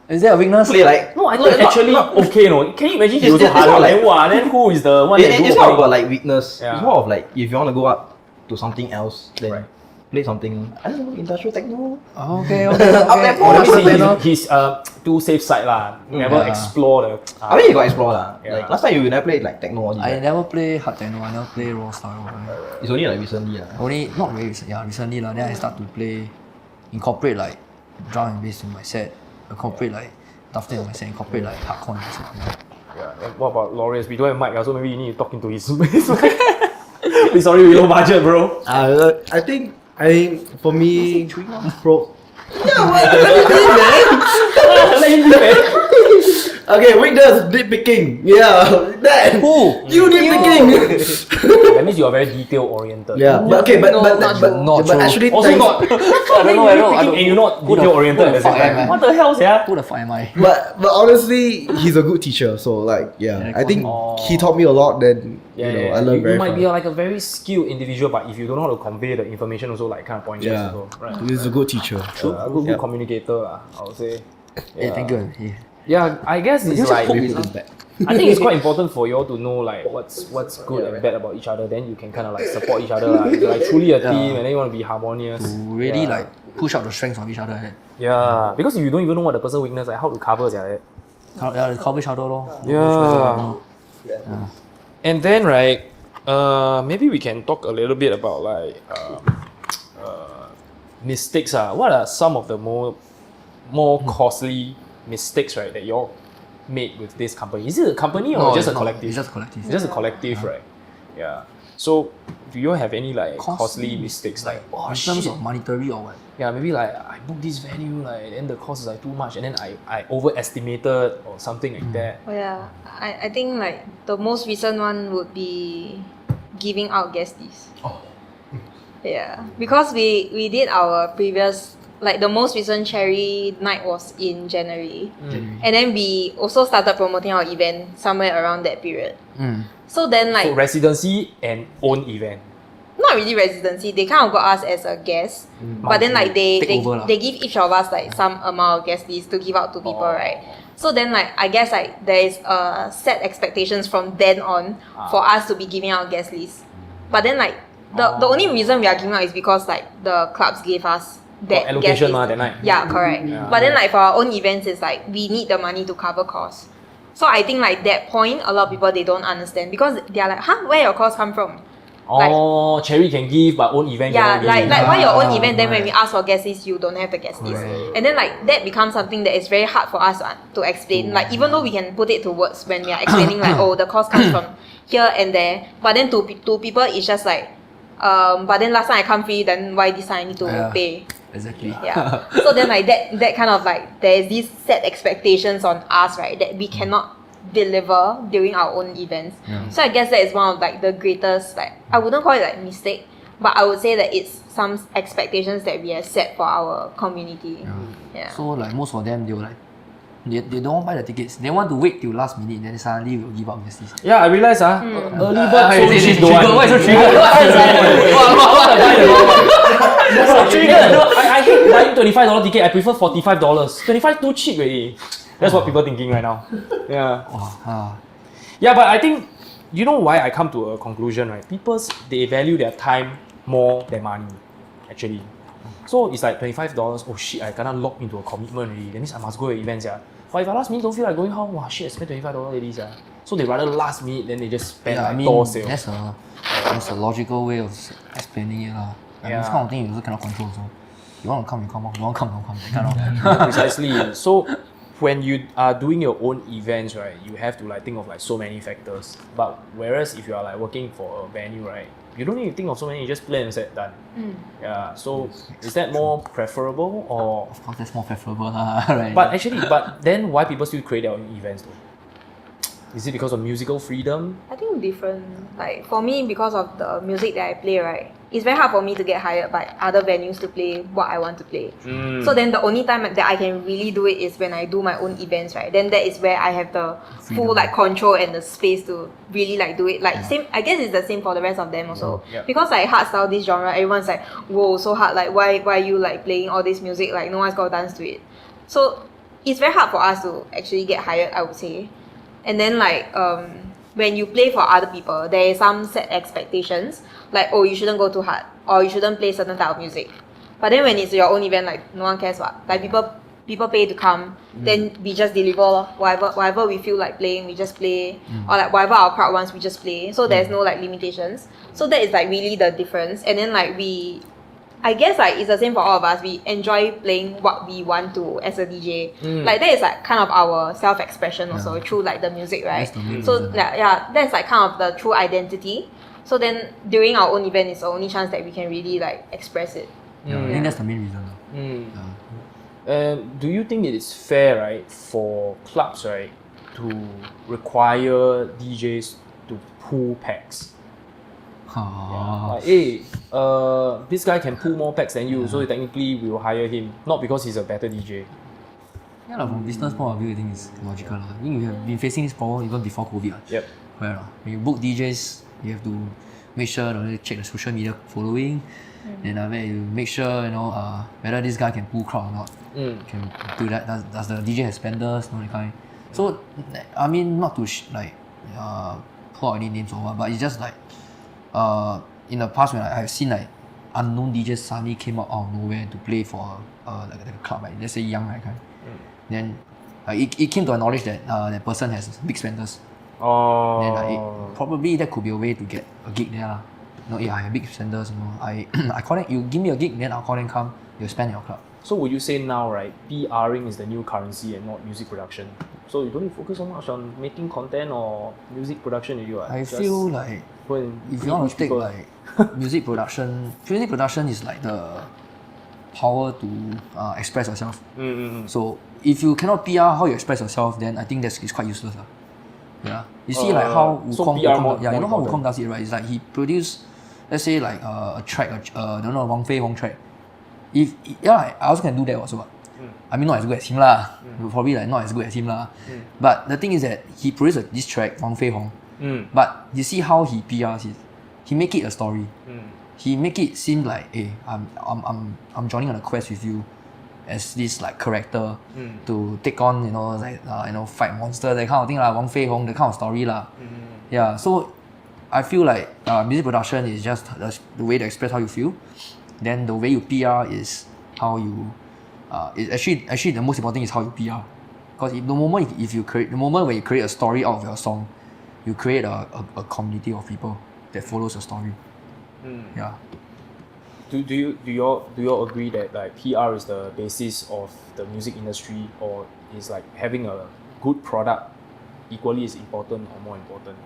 Is there a weakness? Play like No, I thought actually okay, no. Can you imagine he was so it's not hard? like- Then who is the one that it's not about like weakness. Yeah. It's more of like if you want to go up to something else, then Right. play something. I don't know, industrial techno. Okay. He's too safe side lah. Never explore the. I mean, you got explore lah. Yeah. Like last time you never played like techno. All this, I right? never play hard techno. I never play raw style. It's only like recently lah. Only not very recent. Yeah, recently lah. Then I start to play, incorporate like drum and bass in my set. Incorporate like dubstep in my set. Incorporate like hardcore in my set. Yeah. And what about Lorius? We don't have mic, so maybe you need to talk into his. Sorry, we low budget, bro. I think for me, pro. Let him be, man. Okay, weakness, nitpicking. Yeah, that. Who? You nitpicking. That means you are very detail oriented. Yeah, but okay, but No, but not but, true. Not but true. actually, Also thanks- not. I don't. And you're not Who the- detail oriented who at the the same fuck am time. I? What the hell, yeah? Who the fuck am I? But honestly, he's a good teacher. So like, yeah, I think he taught me a lot. Then Yeah, you know, yeah. I learned You very might fast. be like a very skilled individual, but if you don't know how to convey the information, also like kind of pointless. Yeah, Also, right? he's a good teacher. A good communicator, I would say. Hey, thank you. Yeah. Yeah, I guess it's like. Back. I think it's quite important for you all to know like what's good and bad about each other. Then you can kind of like support each other. If you're like truly a team, and then you want to be harmonious. To really Yeah. like push out the strengths of each other. Yeah, because if you don't even know what the person's weakness, like how to cover, yeah. Cover each other lor. Yeah. And then right, maybe we can talk a little bit about like mistakes. What are some of the more costly mistakes, right, that you all made with this company? Is it a company or just a collective? It's just a collective. It's just a collective, right? Yeah. So, do you all have any like costly mistakes, like oh in terms shit? of monetary or what? Yeah, maybe like I booked this venue, like then the cost is like too much, and then I overestimated or something like that. Oh yeah, I think like the most recent one would be giving out guest lists. Oh. Yeah, because we did our previous, like the most recent cherry night was in January, and then we also started promoting our event somewhere around that period. So then like So residency and own event. not really residency, they kind of got us as a guest, but then like they Take over lah. they give each of us like some amount of guest lists to give out to people, right? So then like I guess like there is set expectations from then on for us to be giving out guest lists, but then like the only reason we are giving out is because like the clubs gave us that allocation guest list. that night. Yeah, correct. But then like for our own events, it's like we need the money to cover costs. So I think like that point, a lot of people they don't understand because they are like, huh, where your costs come from? Oh, cherry can give, but own event Yeah, cannot like give. why your own event, then when we ask for guest list, you don't have the guest list. And then like that becomes something that is very hard for us to explain. Like even though we can put it to words when we are explaining like, oh, the cost comes from here and there, but then to people it's just like, but then last time I come free, then why this time I need to pay? Exactly. Yeah. So then like that kind of like there's these set expectations on us, right, that we cannot deliver during our own events. So I guess that is one of like the greatest, like I wouldn't call it like mistake, but I would say that it's some expectations that we have set for our community. Yeah. So like most of them, they were like, they don't buy the tickets. They want to wait till last minute, then suddenly we'll give up guest list. Yeah, I realized early bird so cheap don't want. Why is it triggered? So triggered. I hate buying $25 ticket. I prefer $45. $25 too cheap already. That's what people thinking right now. Yeah. Yeah, but I think you know why I come to a conclusion, right? People they value their time more than money, actually. So it's like $25. Oh shit, I cannot lock into a commitment already. That means I must go to events, yeah. But if I last minute don't feel like going home, wow shit, I spent $25 already, yeah. So they rather last minute, then they just spend Yeah, I like mean, door sale. that's a logical way of explaining it lah. Like, this kind of thing you also cannot control. So you want to come, you come. You want to come, don't come. That kind of. Precisely. So when you are doing your own events, right, you have to like think of like so many factors. But whereas if you are like working for a venue, right, you don't need to think of so many. You just play and set done. Yeah. So is that more preferable or? Of course, that's more preferable, right? But then why people still create their own events though? Is it because of musical freedom? I think different. Like for me, because of the music that I play, right, it's very hard for me to get hired by other venues to play what I want to play. So then the only time that I can really do it is when I do my own events, right? Then that is where I have the full like control and the space to really like do it. Like same, I guess it's the same for the rest of them also. Because like hardstyle, this genre, everyone's like, whoa, so hard. Like why are you like playing all this music? Like no one's gonna dance to it. So it's very hard for us to actually get hired, I would say. And then like when you play for other people, there is some set expectations, like oh you shouldn't go too hard or you shouldn't play certain type of music. But then when it's your own event, like no one cares what. Like people pay to come, then we just deliver lor. Whatever we feel like playing, we just play. Or like whatever our crowd wants, we just play. So there's no like limitations. So that is like really the difference. And then like I guess like it's the same for all of us. We enjoy playing what we want to as a DJ. Like that is like kind of our self-expression also through like the music, right? So that's like kind of the true identity. So then during our own event is the only chance that we can really like express it. I think that's the main reason. And do you think it is fair, right, for clubs, right, to require DJs to pull packs? Like, hey, this guy can pull more packs than you, so technically we will hire him, not because he's a better DJ. Yeah, from business point of view, I think it's logical. I think we have been facing this problem even before COVID. Yep. When you book DJs, you have to make sure check the social media following, and you make sure whether this guy can pull crowd or not. Can do that? Does the DJ have spenders? That kind. So I mean, not to pull out any names or what, but it's just like in the past when I've seen like unknown DJs suddenly came out of nowhere to play for like a club, like let's say Young that kind. Then it came to a knowledge that that person has big spenders. Then probably that could be a way to get a gig there. I have big spenders. I call them. You give me a gig, then I'll call them come. You'll spend in your club. So would you say now, right, PRing is the new currency and not music production? So you don't need to focus so much on making content or music production with you. I feel like if you want to take like music production is like the power to express yourself. So if you cannot PR how you express yourself, then I think it's quite useless. Yeah. You see like how Wukong how Wukong does it, right? It's like he produced, let's say like a track, Wang Fei Hong track. I also can do that also. I mean, not as good as him lah. Probably like not as good as him lah. But the thing is that he produced this track, Wang Fei Hong. But you see how he PRs it. He make it a story. He make it seem like, hey, I'm joining on a quest with you as this like character to take on fight monsters, that kind of thing lah. Wang Fei Hong, that kind of story lah. Yeah. So I feel like music production is just the way to express how you feel. Then the way you PR is how you actually the most important thing is how you PR. Because the moment when you create a story out of your song, you create a community of people that follows your story. Yeah. Do you all agree that like PR is the basis of the music industry, or is like having a good product equally as important or more important?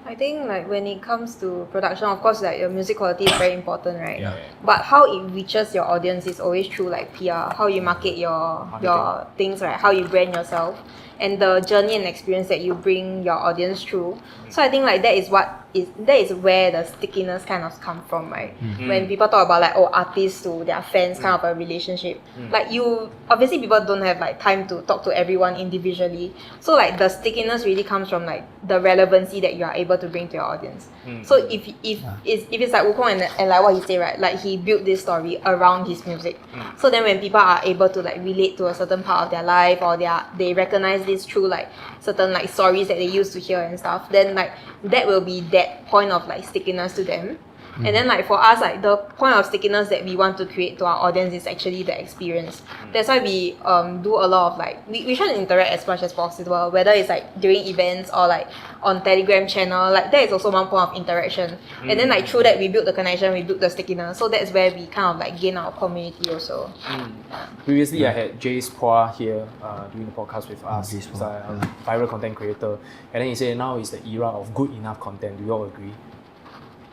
I think like when it comes to production, of course like your music quality is very important, right? Yeah. But how it reaches your audience is always through like PR, how you market your things, right? How you brand yourself, and the journey and experience that you bring your audience through. So I think like that is where the stickiness kind of come from, right? When people talk about like artists to their fans kind of a relationship. Like you obviously people don't have like time to talk to everyone individually. So like the stickiness really comes from like the relevancy that you are able to bring to your audience. So if it's like Wukong and like what he said, right? Like he built this story around his music. So then when people are able to like relate to a certain part of their life, or they recognize this through like certain like stories that they used to hear and stuff, then like that will be that point of like stickiness to them. And then like for us, like the point of stickiness that we want to create to our audience is actually the experience. That's why we do a lot of like we try to interact as much as possible, whether it's like during events or like on Telegram channel. Like that is also one point of interaction. And then like through that we build the connection, we build the stickiness. So that's where we kind of like gain our community also. Previously, I had Jace Pua here doing the podcast with us. He's a viral content creator, and then he said now is the era of good enough content. Do you all agree?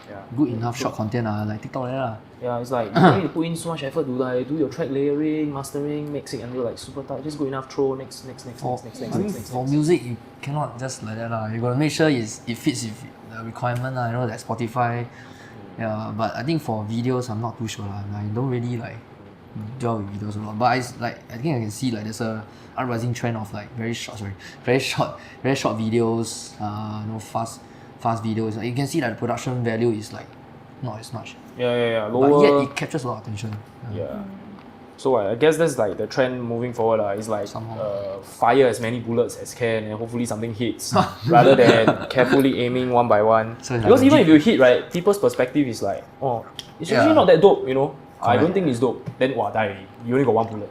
Yeah. Good enough short content like TikTok lah. Yeah, it's like you don't need to put in so much effort to like do your track layering, mastering, mixing until like super tight. Just good enough. Throw next. For music, you cannot just like that lah. You gotta make sure it fits with the requirement lah. You know, like Spotify. Yeah, but I think for videos, I'm not too sure lah. I don't really like deal with videos a lot. But I think I can see like there's a uprising trend of like very short videos. You know, fast videos. You can see that the production value is like not as much. Yeah. But Lower. yet it captures a lot of attention. Yeah. So I guess that's like the trend moving forward. It's like fire as many bullets as can, and hopefully something hits, rather than carefully aiming one by one. So because like even if you hit, right, people's perspective is like, oh, it's actually not that dope, you know. I don't think it's dope. Then die already. You only got one bullet.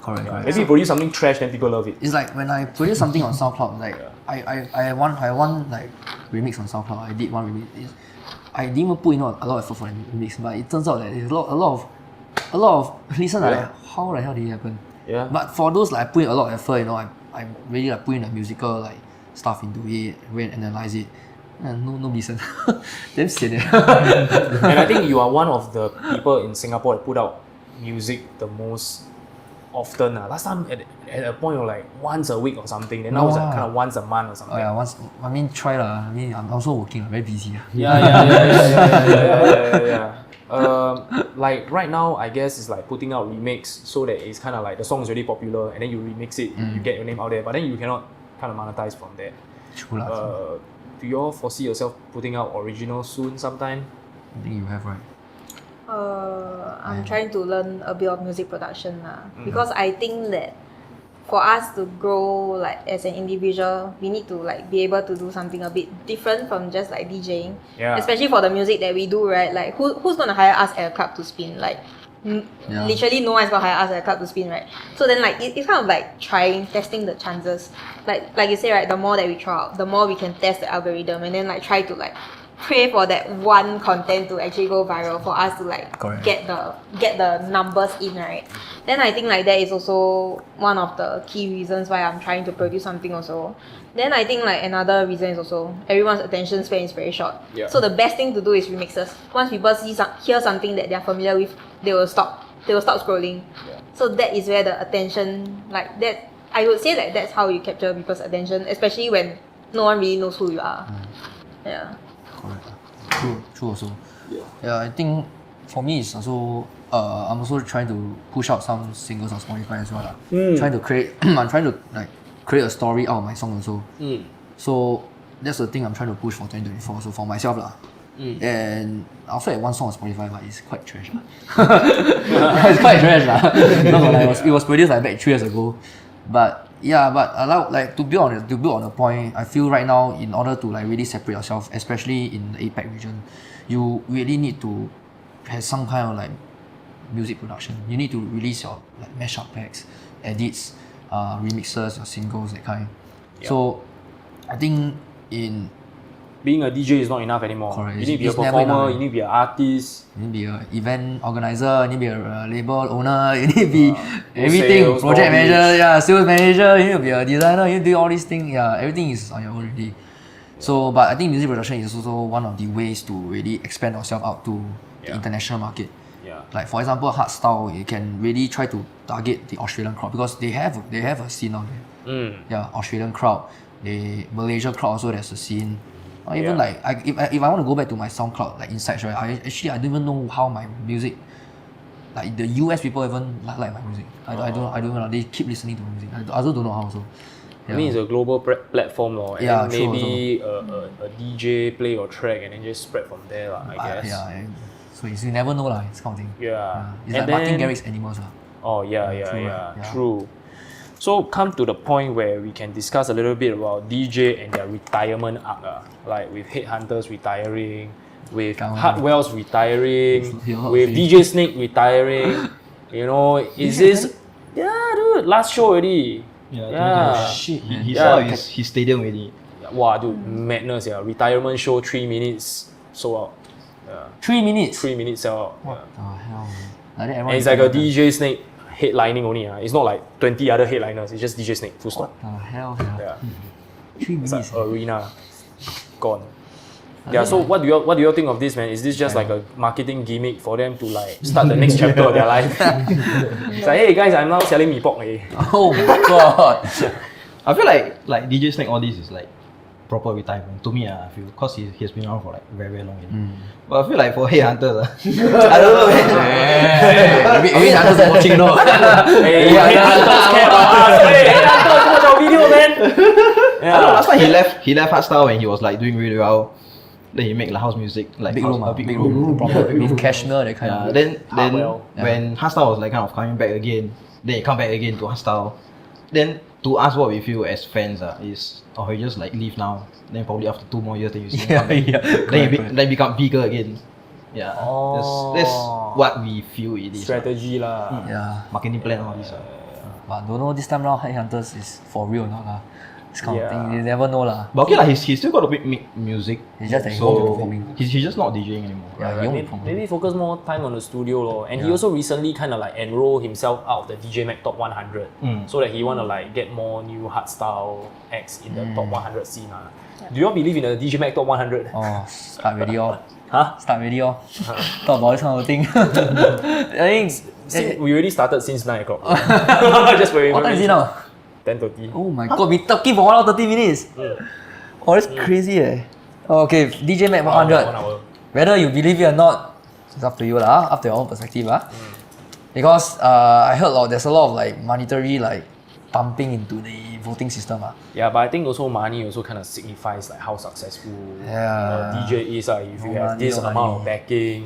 Correct. Maybe you produce something trash, then people love it. It's like when I produce something on SoundCloud, like I had one like remix on SoundCloud. I did one remix. I didn't even put in a lot of effort for the remix, but it turns out that there's a lot of listen like how the hell did it happen? Yeah. But for those like I put in a lot of effort, you know, I really like put in the musical like stuff into it, and analyze it. And no listen. Damn sian. And I think you are one of the people in Singapore that put out music the most often. Last time at a point of like once a week or something, then now it's like kind of once a month or something. Oh yeah, once. I mean, try lah. I mean, I'm also working, very busy. Yeah. Like right now, I guess it's like putting out remix so that it's kind of like the song is already popular, and then you remix it, you get your name out there, but then you cannot kind of monetize from that. True lah. Do you all foresee yourself putting out original soon sometime? I think you have, right? I'm trying to learn a bit of music production because I think that for us to grow like as an individual, we need to like be able to do something a bit different from just like DJing. Yeah. Especially for the music that we do, right? Like who's gonna hire us at a club to spin? Like literally no one's gonna hire us at a club to spin, right? So then like it's kind of like testing the chances. Like you say, right, the more that we try out, the more we can test the algorithm and then like try to like pray for that one content to actually go viral for us to like get the numbers in, right? Then I think like that is also one of the key reasons why I'm trying to produce something also. Then I think like another reason is also everyone's attention span is very short. Yeah. So the best thing to do is remixes. Once people hear something that they're familiar with, they will stop scrolling. Yeah. So that is where the attention, like that, I would say that that's how you capture people's attention, especially when no one really knows who you are. Yeah. Correct. True also. Yeah, I think for me it's also I'm also trying to push out some singles on Spotify as well. Trying to create I'm trying to like create a story out of my song also. So that's the thing I'm trying to push for 2024. So for myself lah. And I also had one song on Spotify, but it's quite trash lah. It's quite trash lah. It was produced like back 3 years ago. But yeah, but like to build on the point, I feel right now in order to like really separate yourself, especially in the APAC region, you really need to have some kind of like music production. You need to release your like mashup packs, edits, remixes, your singles, that kind. So I think in being a DJ is not enough anymore. Correct. You need to be a It's never performer, enough. you need to be an artist. You need to be an event organizer, you need to be a label owner, you need to be everything, sales, project knowledge. manager, sales manager, you need to be a designer, you need to do all these things, everything is on your own already. So, but I think music production is also one of the ways to really expand yourself out to the international market. Yeah. Like for example, Hardstyle, you can really try to target the Australian crowd because they have a scene out there. Yeah, Australian crowd, the Malaysia crowd also there's a scene. Or even like if I want to go back to my SoundCloud like insights, right? I don't even know how my music, like the US people even like my music. I don't know. They keep listening to my music. I also don't know how. So I mean, it's a global platform, and Yeah, then true maybe a DJ play your track and then just spread from there, I guess. So you never know lah. It's kind of thing. Yeah. It's And like Martin then- Garrix's Animals lah. Oh, True, right? Yeah. True. So come to the point where we can discuss a little bit about DJ and their retirement arc. Like with headhunters retiring, with Come on. Hardwell's retiring, You're not with free. DJ Snake retiring. You know, is this? Yeah, dude, last show already. Yeah. Shit, man. He Yeah. saw his stadium already. Wow, dude, madness, yeah. Retirement show, 3 minutes, sold out. Yeah. 3 minutes. 3 minutes sell out. Yeah. What the hell, man? Like that, everyone And it's like a retire. DJ Snake headlining only. It's not like 20 other headliners. It's just DJ Snake, full stop. What the hell? Yeah. 3 It's minutes. like arena. Gone. Yeah, so what do you all think of this, man? Is this just like a marketing gimmick for them to like start the next chapter of their life? It's like, hey guys, I'm now selling mee pok. Eh. Oh my god. I feel like DJ Snake, all this is like proper retirement to me. I feel because he has been around for like very very long. But I feel like for Headhunters, I don't know. Maybe others are watching now. Hey, Headhunters care about us. Hey, Headhunters watch our video, man. I don't know, last time he left Hardstyle and he was like doing really well. Then he make like house music, like Big house, room, a big room. proper with cashmere, that kind Yeah, of. then Hardwell. when Hardstyle was like kind of coming back again, then he come back again to Hardstyle. Then to us, what we feel as fans is, oh, he just like leave now. Then probably after 2 more years, then you see him come back. Then he become bigger again. Yeah, that's what we feel it is. Strategy lah. Yeah. Marketing plan all this. But don't know this time round Headhunters is for real or not lah. This kind of Yeah. thing, you never know lah. But okay, like he still got to make music. It's just that he won't be so performing. he's just not DJing anymore. Yeah, Right, you won't maybe, be performing. maybe focus more time on the studio lor. And he also recently kind of like enrolled himself out of the DJ Mag Top 100 so that he want to like get more new hardstyle acts in the top 100 scene. Do you all believe in the DJ Mag Top 100? Oh, start already all. Huh? Start already all. Talk about this kind of thing. I think. We already started since 9 o'clock. Just for What time is it now? 10:30. Oh my god, we talking for 1 hour 30 minutes. Oh, that's crazy eh. Oh, okay, DJ Mag 100. 1 hour. Whether you believe it or not, it's up to you lah, up to your own perspective lah. Because I heard there's a lot of like monetary like pumping into the voting system ah. Yeah, but I think also money also kind of signifies like how successful DJ is. If you No have money, this no amount of money. backing,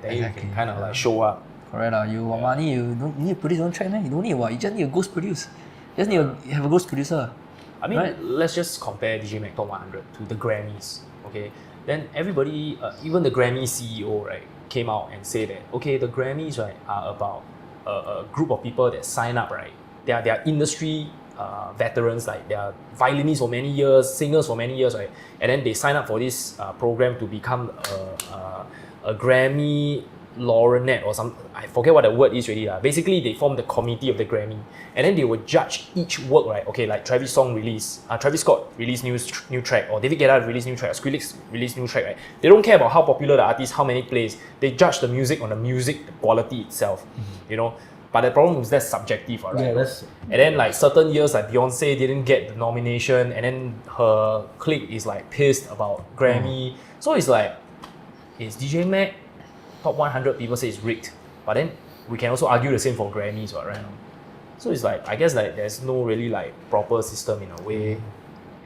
then you Exactly. can kind of like show up. Correct lah. You want money, you need to produce your own track, man. You don't need what. You just need a ghost produce. You just need to have a ghost producer. I mean, Right. let's just compare DJ Mag Top 100 to the Grammys, okay? Then everybody, even the Grammy CEO, right, came out and said that, okay, the Grammys, right, are about a group of people that sign up, right? They are industry veterans, like they are violinists for many years, singers for many years, right? And then they sign up for this program to become a Grammy laureate or some, I forget what the word is really. Basically, they form the committee of the Grammy, and then they will judge each work, right? Okay, like Travis Scott released new track, or David Guetta released new track, or Skrillex released new track, right? They don't care about how popular the artist, how many plays. They judge the music on the music quality itself, you know. But the problem is that's subjective, right? Yeah, that's. And then like certain years, like Beyonce didn't get the nomination, and then her clique is like pissed about Grammy. So it's like, is DJ Mag Top 100 people say it's rigged, but then we can also argue the same for Grammys, right? So it's like, I guess like there's no really like proper system in a way.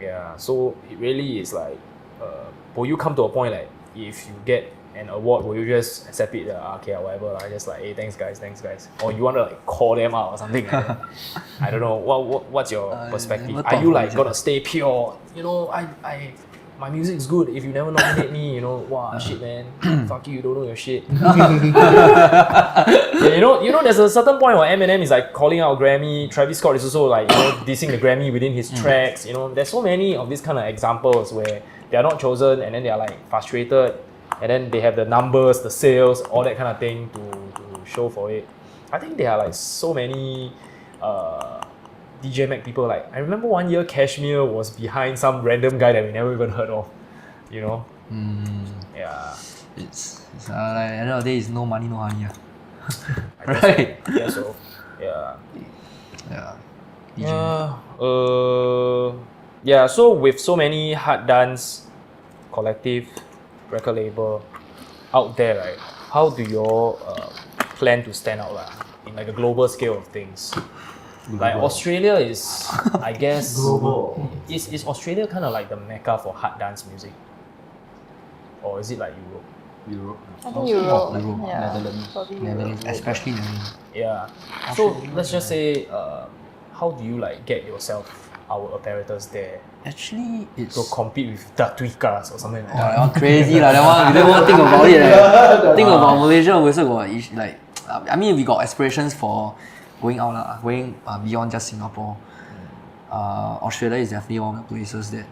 Yeah, so it really is like, will you come to a point like, if you get an award, will you just accept it? Okay, whatever. I just like, hey, thanks guys. Or you want to like call them out or something like that. I don't know. What's your perspective? never Are thought you of like it. gonna stay pure? You know, my music's good. If you never nominate me, you know, wow, shit, man, fuck you don't know your shit. Yeah, you know, there's a certain point where Eminem is like calling out Grammy. Travis Scott is also like, you know, dissing the Grammy within his tracks. You know, there's so many of these kind of examples where they are not chosen and then they are like frustrated, and then they have the numbers, the sales, all that kind of thing to show for it. I think there are like so many DJ Mag people. Like I remember one year Kashmir was behind some random guy that we never even heard of. You know? Yeah. It's like at the end of the day, it's no money, no honey. I guess Right? So. I guess so. Yeah. Yeah. Yeah, so with so many hard dance collective record label out there, right? How do you all plan to stand out in like a global scale of things? Like Australia is, I guess, Global. Is Australia kind of like the mecca for hard dance music, or is it like Europe? Europe. I think Europe. Europe. Yeah. Netherlands. Probably Europe. Netherlands, especially Netherlands. Yeah. So let's just say, how do you like get yourself our apparatus there Actually, it's to compete with the Tweakers or something like that? that one crazy lah. That one we don't even think about it. Think about Malaysia. We also got like, I mean, we got aspirations for going out lah, going beyond just Singapore. Australia is definitely one of the places that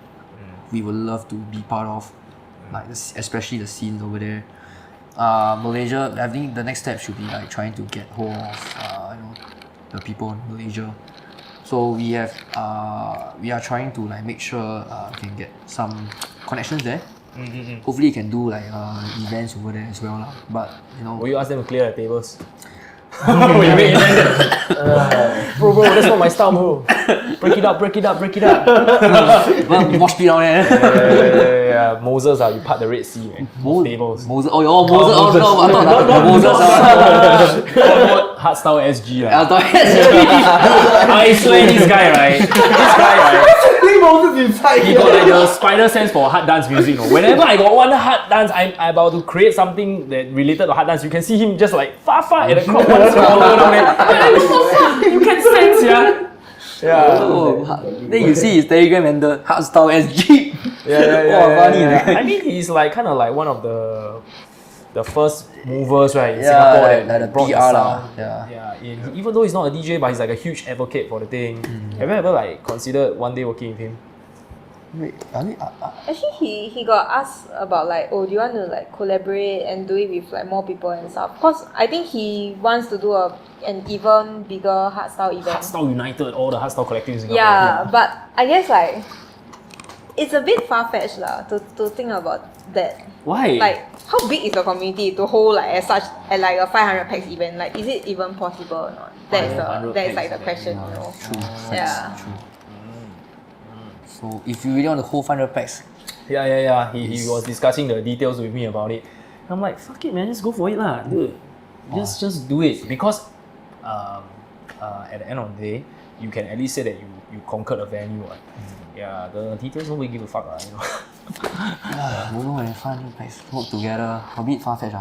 we would love to be part of, like especially the scenes over there. Malaysia, I think the next step should be like trying to get hold of the people in Malaysia. So we are trying to like make sure we can get some connections there. Hopefully you can do like events over there as well lah. But will you ask them to clear the tables? When you make it, bro, that's not my style, bro. Break it up. mosh pit down there. Yeah. Moses, you part the Red Sea, man. Tables. Moses. Oh, Moses. No, I thought Moses. Hardstyle SG, I thought I swear this guy, right? He got like the spider sense for hard dance music. No? Whenever I got one hard dance, I'm about to create something that related to hard dance. You can see him just like far at the crowd. You can sense, yeah. Then you see his Telegram and the Hardstyle SG. Funny. I mean, he's like kind of like one of the first movers, right, in Singapore that the brought PR the lah. sound. Even though he's not a DJ, but he's like a huge advocate for the thing. Have you ever like considered one day working with him? Wait, Actually, he got asked about like, oh, do you want to like collaborate and do it with like more people and stuff? Cause I think he wants to do an even bigger hardstyle event. Hardstyle United, all the hardstyle collectives in Singapore. Yeah, but I guess like it's a bit far-fetched lah to think about that. Why? Like, how big is the community to hold like at like a 500 pax event? Like, is it even possible or not? That's like the question, you know. True. Yeah. True. So if you really want to hold 500 packs, Yeah. He was discussing the details with me about it. I'm like, fuck it, man, just go for it lah, dude. Just do it, because at the end of the day, you can at least say that you conquered a venue. Yeah, the details nobody give a fuck, you know. I don't know, 500 packs work together, a bit far-fetched.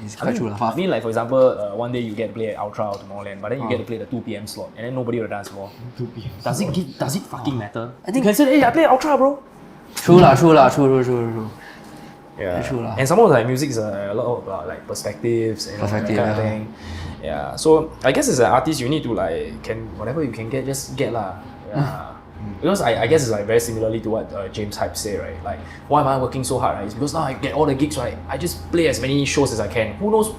It's quite true. I mean, like for example, one day you get to play at Ultra or Tomorrowland, but then you get to play the 2 PM slot, and then nobody will dance more. 2 p.m. Does it fucking matter? I think you can say, hey, I play Ultra, bro. True. Yeah. True lah. And some of like music is a lot of like perspectives and that kind of thing. Yeah. So I guess as an artist, you need to like whatever you can get, just get lah. Yeah. Because I guess it's like very similarly to what James Hype said, right? Like, why am I working so hard? Right? It's because now I get all the gigs, right? I just play as many shows as I can. Who knows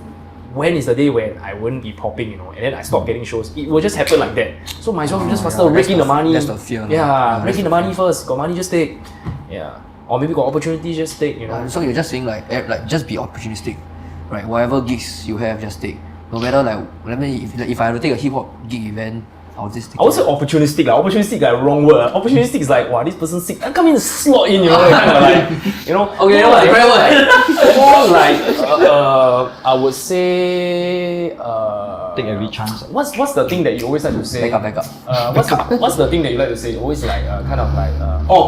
when is the day when I wouldn't be popping, you know, and then I stop getting shows. It will just happen like that. So might as well just faster rake in the money. That's the fear. Rake in the money first. Got money, just take. Yeah. Or maybe got opportunity, just take, you know. So you're just saying like just be opportunistic, right? Whatever gigs you have, just take. No matter like, if I have to take a hip hop gig event, I'll just take I would say opportunistic. Opportunistic, like wrong word. Opportunistic is like, wow, this person sick. I come in and slot in, you know, kind of like, you know. Okay, like, more like, I would say, Take every chance. What's the thing that you always like to say? Back up. What's the thing that you like to say? Always like, kind of like,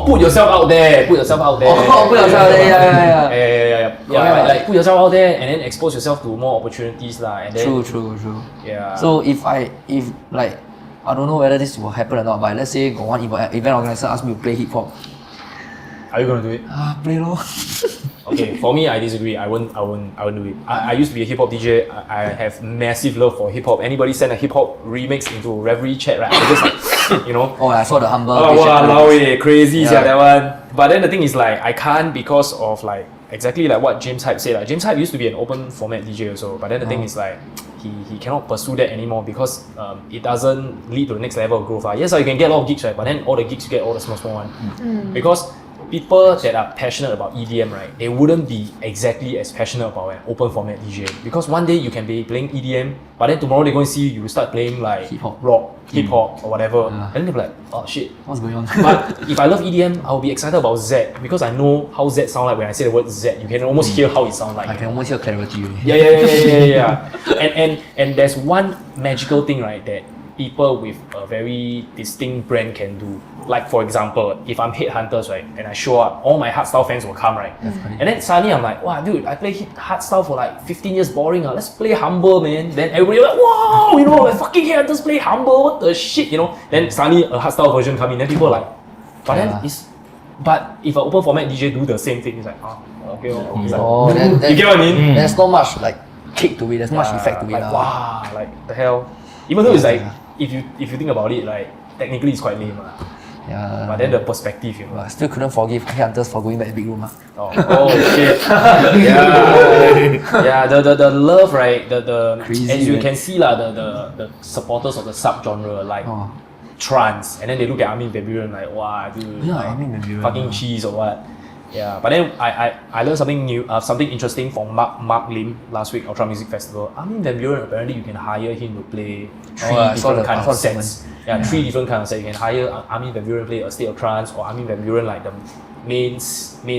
put yourself out there. Put yourself out there. Put yourself out there. Yeah, like put yourself out there and then expose yourself to more opportunities lah. And then, True. Yeah. So if like, I don't know whether this will happen or not, but let's say got one event organizer ask me to play hip hop. Are you gonna do it? Play lor. Okay, for me, I disagree. I won't do it. I used to be a hip hop DJ. I have massive love for hip hop. Anybody send a hip hop remix into revelry chat, right? I just like, you know. Oh, I saw the humble. Oh wow, crazy, yeah, that one. But then the thing is like, I can't because of like exactly like what James Hype said. Like, James Hype used to be an open format DJ also, but then the thing is like, he cannot pursue that anymore because it doesn't lead to the next level of growth. Yes, you can get a lot of gigs, right? But then all the gigs you get all the small one. Because people that are passionate about EDM, right, they wouldn't be exactly as passionate about an open format DJ. Because one day you can be playing EDM, but then tomorrow they're going to see you start playing like hip-hop. rock, hip-hop or whatever. And then they'll be like, oh shit. What's going on? But if I love EDM, I'll be excited about Z because I know how Z sound like when I say the word Z. You can almost hear how it sounds like. I can almost hear clarity. Yeah. And there's one magical thing, right, that people with a very distinct brand can do. Like for example, if I'm Headhunters, right, and I show up, all my hardstyle fans will come, right? And then suddenly I'm like, wow, dude, I play hardstyle for like 15 years, boring. Let's play Humble, man. Then everybody like, wow, you know, like fucking Headhunters play Humble, what the shit, you know? Then suddenly a hardstyle version come in, then people are like, but if an open format DJ do the same thing, it's like, okay, like, you get what I mean? There's not much like kick to it. There's not much effect to it. Like, wow, like the hell. Even though it's like, if you think about it, like technically it's quite lame. Yeah. But then the perspective, you know. I still couldn't forgive Headhunters for going back to big room. Oh shit. Yeah, the love, right? The Crazy, as you man. can see lah, the supporters of the subgenre like trance, and then they look at Armin van Buuren like, wow, dude, Yeah, like, Armin van Buuren, fucking cheese or what. Yeah, but then I learned something new, something interesting from Mark Lim last week, Ultra Music Festival. Armin van Buuren, apparently you can hire him to play three different kinds of sets. Yeah, 3 different kinds of sets. You can hire Armin van Buuren play a state of trance, or Armin van Buuren like the main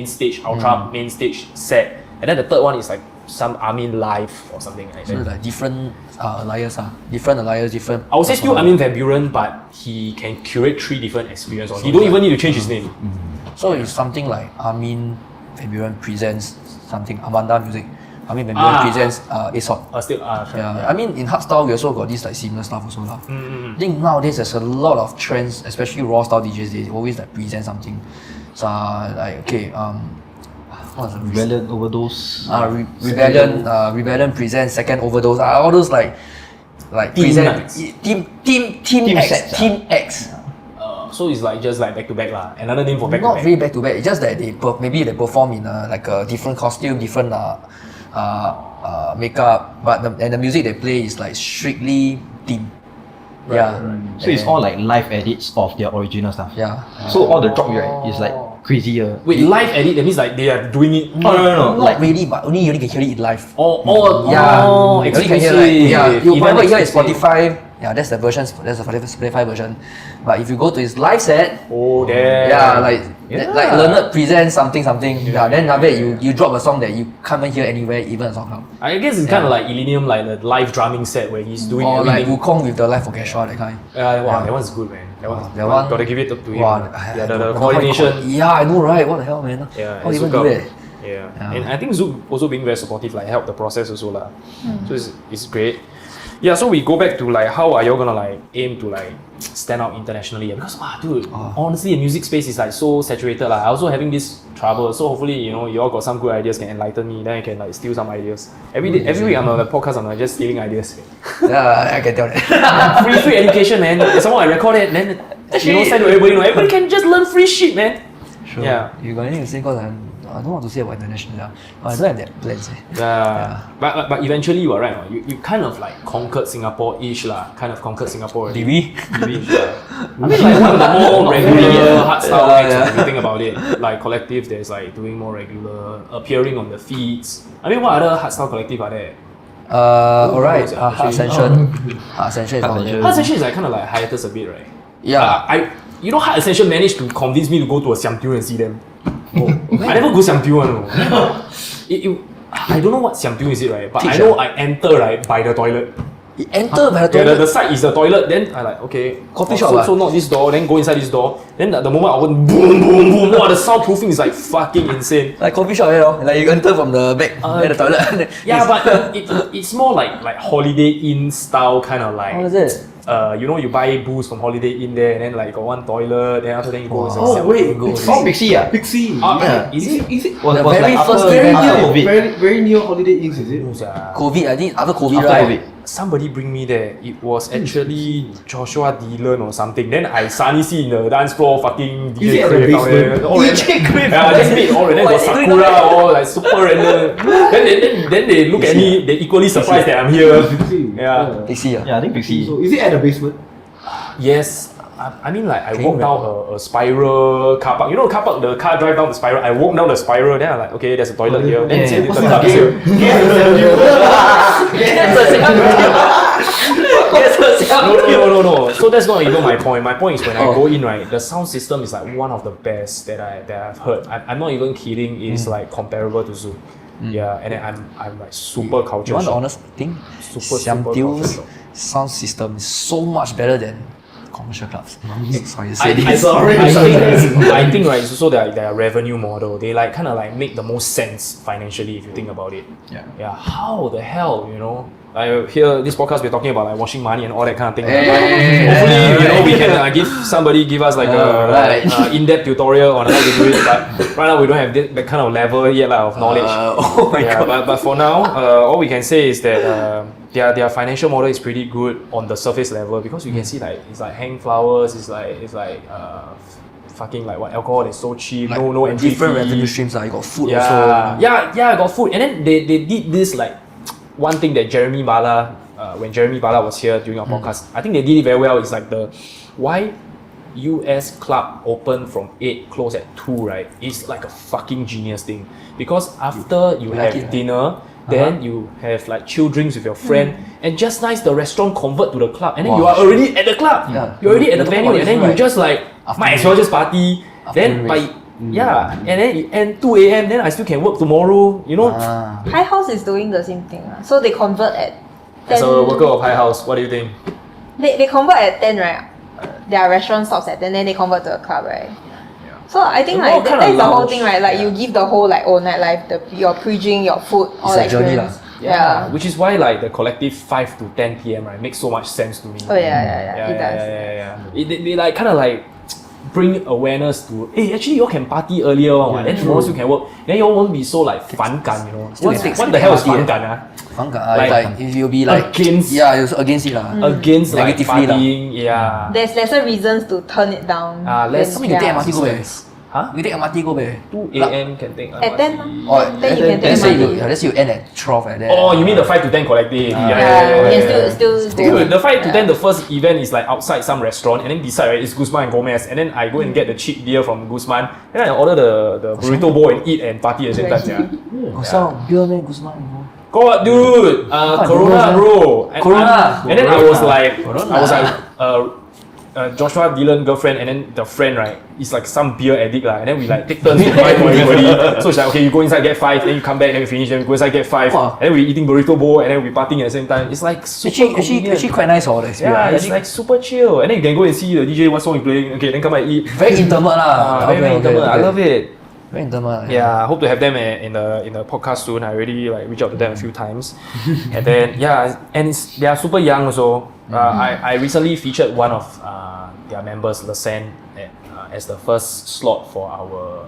stage, ultra main stage set. And then the third one is like some Armin live or something like that. So like different alliers, different. I would say still Armin van Buuren, but he can curate 3 different experiences. He don't even need to change his name. So it's something like Armin van Buuren presents something, Amanda Music. Armin van Buuren presents Aesop. I mean in hardstyle we also got this like similar stuff also lah. I think nowadays there's a lot of trends, especially raw style DJs. They always like present something. So like okay, what's the Rebellion Overdose. Rebellion presents Second Overdose. All those like present Team X, sets, Team X. So it's like just like back to back lah. Another name for back to Not back. really back to back. It's just that maybe they perform in like a different costume, different makeup, but the music they play is like strictly theme. Yeah. So it's all like live edits of their original stuff. Yeah. So all the drop right is like crazier. Wait, live edit, that means like they are doing it. No. Not Like really, but only you only can hear it live. Yeah. You only can hear like, you Even whatever you hear is exclusive. Spotify. Yeah, that's the version. That's the Spotify version. But if you go to his live set, damn. yeah, like Leonard presents something. Yeah, then after that you drop a song that you can't even hear anywhere, even a song. I guess it's kind of like Illenium, like the live drumming set where he's doing Or like everything. Wukong with the live orchestra, that kind. Wow, that one's good, man. That one gotta give it up to him. Wow, Yeah, the coordination. Yeah, I know, right? What the hell, man? Yeah, How do you even Zouk do out. that? Yeah. And I think Zouk also being very supportive, like help the process also lah. So it's great. Yeah, so we go back to like how are you gonna like aim to like stand out internationally? Because dude, honestly, the music space is like so saturated. Like I also having this trouble. So hopefully, you know, you all got some good ideas, can enlighten me. Then I can like steal some ideas. Every week I'm on the podcast, I'm like just stealing ideas. Yeah, I can tell that. free education, man. Someone I record it, then you know, send to everybody. You know, everybody can just learn free shit, man. Sure. Yeah. You got anything to say? Cause I don't want to say about international. Yeah. I don't have that plans. Yeah. But eventually you are right. You kind of like conquered Singapore-ish lah. Kind of conquered Singapore. Did we? I mean like one of the more regular hardstyle acts if you think about it. Like collective there's like doing more regular, appearing on the feeds. I mean what other hardstyle collective are there? Alright. Hard Ascension. Hard Ascension is on there. Hard Ascension is like kind of like hiatus a bit, right? Yeah. You know, Hard Ascension managed to convince me to go to a Siam Diu and see them. I never go Siam Diu one. I don't know what Siam Diu is it, right? But I know I enter right by the toilet. You enter by the Yeah, toilet. the side is the toilet. Then I like okay, Coffee shop So knock this door, then go inside this door. Then the moment I went boom, boom, boom. Wow, the soundproofing is like fucking insane. Like coffee shop, you know, like you enter from the back, the toilet. Yeah, but it's more like Holiday Inn style kind of like. How is it? You know, you buy booze from Holiday Inn there, and then like got one toilet. Then after that you go. Pixie Pixie. Is it? Is it? was The like very after first COVID. Very near Holiday Inns, is it? COVID, I think after COVID, After right? COVID. Somebody bring me there. It was actually Joshua Dylan or something. Then I suddenly see in the dance floor fucking Is it DJ at the KAEIZ down there. basement? Oh, DJ KAEIZ. Yeah, I just meet all and then What got is he doing Sakura, down there? all like super random. then they look at me, they equally surprised that I'm here. Yeah. Pixie, Yeah, I think Pixie. So is it at the basement? Yes. I mean like I Can walked you down a spiral car park. You know the car park, the car drive down the spiral. I walk down the spiral, then I'm like, okay, there's a toilet here. Then say the club is here. No. So that's not even my point. My point is when I go in, right, the sound system is like one of the best that I've heard. I'm not even kidding. It's like comparable to Zouk. Yeah, and then I'm like super culture You want the shock. honest thing? Super Siam culture Diu's shock. sound system is so much better than commercial clubs. Sorry to I, say I, this. I think right, it's also their revenue model. They like kind of like make the most sense financially if you think about it. Yeah. How the hell, you know? I hear this podcast we're talking about like washing money and all that kind of thing. Hopefully, we can give us like a in-depth tutorial on how to do it. But right now we don't have that kind of level yet of knowledge. But for now, all we can say is that their financial model is pretty good on the surface level because you can see like it's like hang flowers, it's like fucking like what alcohol is so cheap, Like, no entry different fee. revenue streams. You got food Yeah, also. I got food. And then they did this like one thing that Jeremy Bala, when Jeremy Bala was here during our podcast, I think they did it very well. It's like why US club open from 8, close at 2, right? It's like a fucking genius thing. Because after you like have it, dinner, then you have like chill drinks with your friend, and just nice the restaurant convert to the club, and then you are already at the club. Yeah. You're already at the You venue, talk and then about you it, just like might as well just party. Then by and then it end 2 a.m. Then I still can work tomorrow. You know, High House is doing the same thing. So they convert at 10. as a worker of High House, what do you think? They convert at 10, right? Their restaurant stops at 10, then they convert to a club, right? So I think More like kinda that's the whole lounge. thing, right? Like you give the whole like nightlife, your pre-drink, your food, all It's a journey experience. Yeah, which is why like the collective 5 to 10 p.m. right makes so much sense to me. Oh yeah, it does. They like kind of like bring awareness to, hey, actually you all can party earlier on, then tomorrow you can work. Then you all won't be so like 反感, you know. What the hell is 反感? Like if you'll be like against- you're against it lah. Against like Negatively lah. partying, yeah. There's lesser reasons to turn it down. Less- How many you take MRT go back? Huh? You take MRT go back. 2 a.m. can take At 10, Or 10 you can take let's say MRT. you end at 12 like that. Oh, you mean the 5 to 10 collective? Yeah, still Dude, the 5 to 10, the first event is like outside some restaurant, and then beside right is Guzman and Gomez, and then I go and get the cheap beer from Guzman, then I order the burrito bowl and eat and party at the same time. Yeah. Got some beer man, Guzman, you know. God, dude, Corona, bro. Corona. And then I was like, Joshua Dylan girlfriend, and then the friend right is like some beer addict lah, and then we like take turns to buy for everybody. So it's like, okay, you go inside get 5, then you come back, then we finish, then we go inside get 5, and then we eating burrito bowl, and then we partying at the same time. It's like super convenient. Actually quite nice all the experience. Yeah, it's like super chill, and then you can go and see the DJ what song he playing. Okay, then come back eat. very intimate lah. Very intimate. I love it. Very intimate. Yeah, I hope to have them in the podcast soon. I already like reached out to them a few times, and then they are super young also. I recently featured one of their members, Lasan, as the first slot for our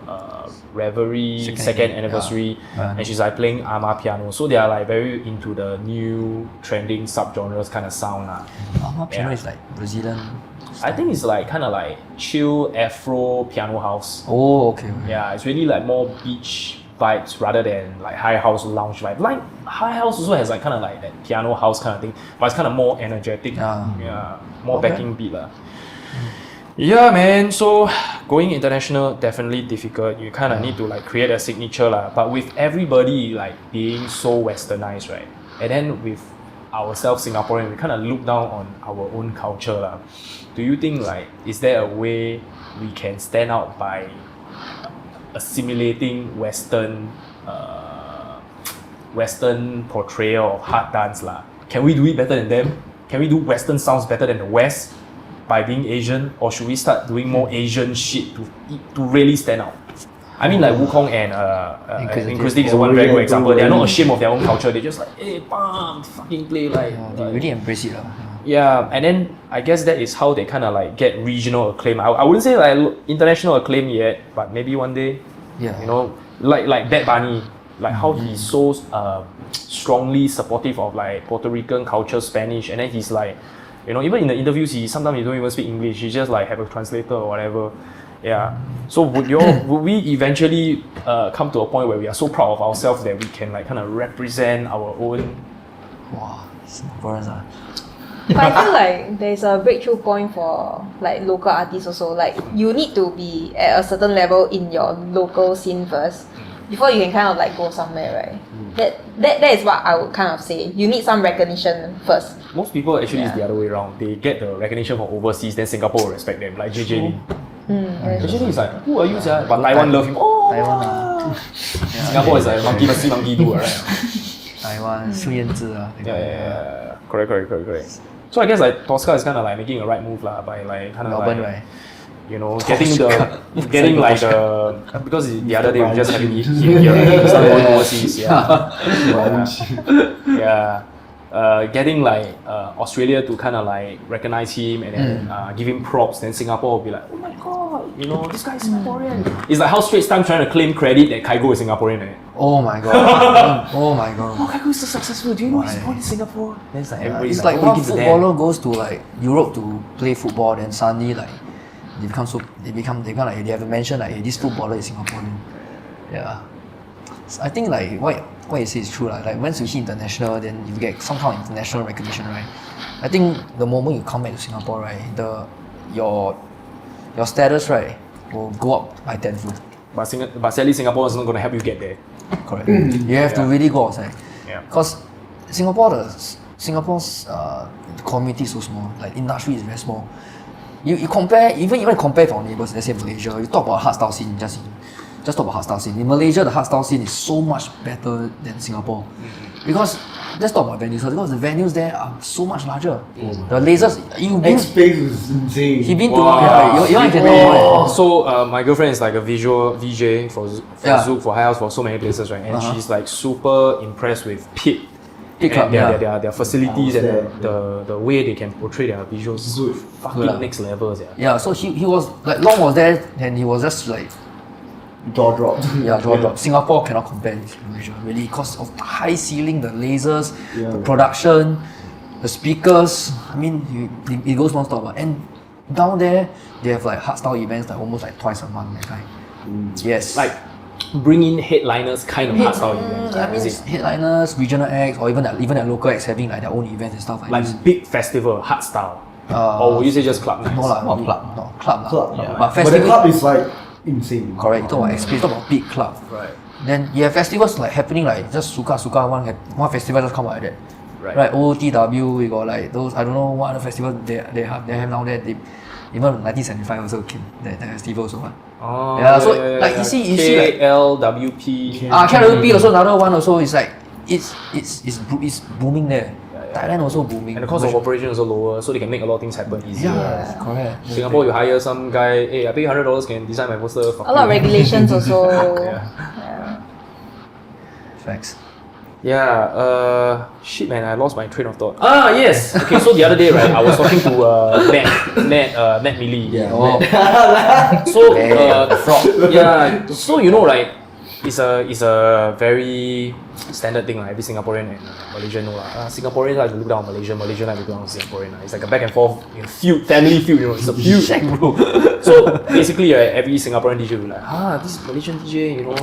revelry second anniversary, and she's like playing Ama piano. So they are like very into the new trending subgenres kind of sound lah. Piano is like Brazilian. I think it's like kind of like chill Afro piano house. Oh, okay. Yeah, it's really like more beach vibes rather than like high house lounge vibe. Like high house also has like kind of like that piano house kind of thing, but it's kind of more energetic. Yeah, more backing beat lah. Yeah, man. So going international definitely difficult. You kind of need to like create a signature lah. But with everybody like being so westernized, right? And then with ourselves Singaporean, we kind of look down on our own culture lah. Do you think like is there a way we can stand out by assimilating Western portrayal of hard dance lah? Can we do it better than them? Can we do Western sounds better than the West by being Asian, or should we start doing more Asian shit to really stand out? I mean, like Wukong and Inquisitive is one very good example. They are not ashamed of their own culture. They just like, hey, bam, fucking play like. They really embrace it lah. Yeah, and then I guess that is how they kind of like get regional acclaim. I wouldn't say like international acclaim yet, but maybe one day. Yeah. You know, like Bad Bunny, like how he's so strongly supportive of like Puerto Rican culture, Spanish, and then he's like, you know, even in the interviews, sometimes he don't even speak English. He just like have a translator or whatever. Yeah. So would we eventually come to a point where we are so proud of ourselves that we can like kind of represent our own? Wow, Singaporeans ah. But I feel like there's a breakthrough point for like local artists also. Like you need to be at a certain level in your local scene first before you can kind of like go somewhere, right? That is what I would kind of say. You need some recognition first. Most people actually is the other way around. They get the recognition from overseas, then Singapore will respect them, like JJ Lin. Actually, it's like, who are you, sir? But Taiwan love him. Oh, Taiwan Singapore is like monkey must see monkey do, right? Taiwan, 孙燕姿 Yeah. Correct. So I guess like Tosca is kind of like making a right move lah by like kind of Melbourne, like, right? you know, getting like the, because the other day we just having him here, right? Started going overseas, getting like Australia to kind of like recognize him and then give him props. Then Singapore will be like, oh my god, you know, this guy is Singaporean. It's like how Straits Times trying to claim credit that KAEIZ is Singaporean. Right? Oh my god. Oh my god. Oh, KAEIZ is so successful. Do you know he's born in Singapore? Then it's like everybody's It's like oh, one gives a damn. footballer goes to like Europe to play football, then suddenly like they have to mention like, hey, this footballer is Singaporean. Yeah. So I think like what you say is true. Like once you hit international, then you get some kind of international recognition, right? I think the moment you come back to Singapore, right, your status, right, will go up by tenfold. But sadly, Singapore is not going to help you get there. Correct. You have to really go outside. Yeah. Because Singapore's community is so small. Like industry is very small. You compare even compare with our neighbors. Let's say Malaysia. You talk about hardstyle scene. Just talk about hardstyle scene. In Malaysia, the hardstyle scene is so much better than Singapore. Because let's talk about venues. Because the venues there are so much larger. The lasers. X-Space is insane. He been to you can know. So my girlfriend is like a visual VJ for Zouk, for High House, for so many places, right? And she's like super impressed with Pit. And their facilities and the way they can portray their visuals is fucking next level. Yeah, so he was like Long was there and he was just like jaw dropped. Yeah, jaw dropped. Singapore cannot compare with Malaysia really because of the high ceiling, the lasers, the production, the speakers. I mean, it goes non-stop. And down there, they have like hardstyle events like almost like twice a month. That kind. Yes. Like bring in headliners kind of hardstyle events. I mean, headliners, regional acts, or even at local acts having like their own events and stuff like this. Big festival, hardstyle. Or would you say just club nights? No lah, not club. No, club. Yeah. But the club is like insane. Correct. You talk about experience, talk about big club. Right. Then you have festivals like happening like just suka one festival just come out like that. Right. OTW, we got like those, I don't know what other festivals they have now there. Even 1975 also came, that festival also one. Oh, so like you see like KLWP. KLWP also another one also is like it's booming there. Thailand also booming. And the cost of operation is also lower, so they can make a lot of things happen easier. Yeah, correct. Singapore, you hire some guy, hey, I pay $100, can design my poster. A lot of regulations also. Facts. Yeah, shit man, I lost my train of thought. Yes! Okay, so the other day, right, I was talking to Nat Millie. Yeah. So you know, right, it's a very standard thing, like every Singaporean and Malaysian know lah. Singaporeans like to look down on Malaysian like to look down on Singaporean. It's like a back and forth family feud, you know, it's a feud. So basically, every Singaporean DJ will be like, this Malaysian DJ, you know,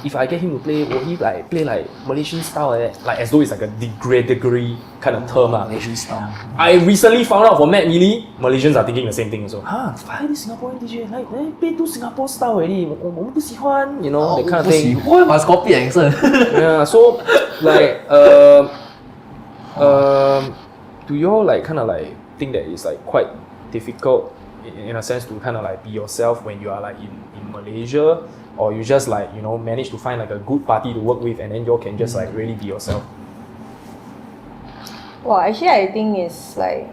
if I get him to play, will he like play like Malaysian style like as though it's like a derogatory kind of term lah. Malaysian style. I recently found out from Matt Mealy, Malaysians are thinking the same thing also. Why this Singaporean DJ like play too Singapore style already? 我们不喜欢, you know, that kind of thing. Must copy accent. Yeah, so like do you all like kind of like think that it's like quite difficult in a sense to kind of like be yourself when you are like in Malaysia, or you just like, you know, manage to find like a good party to work with and then you all can just like really be yourself? Well, actually I think it's like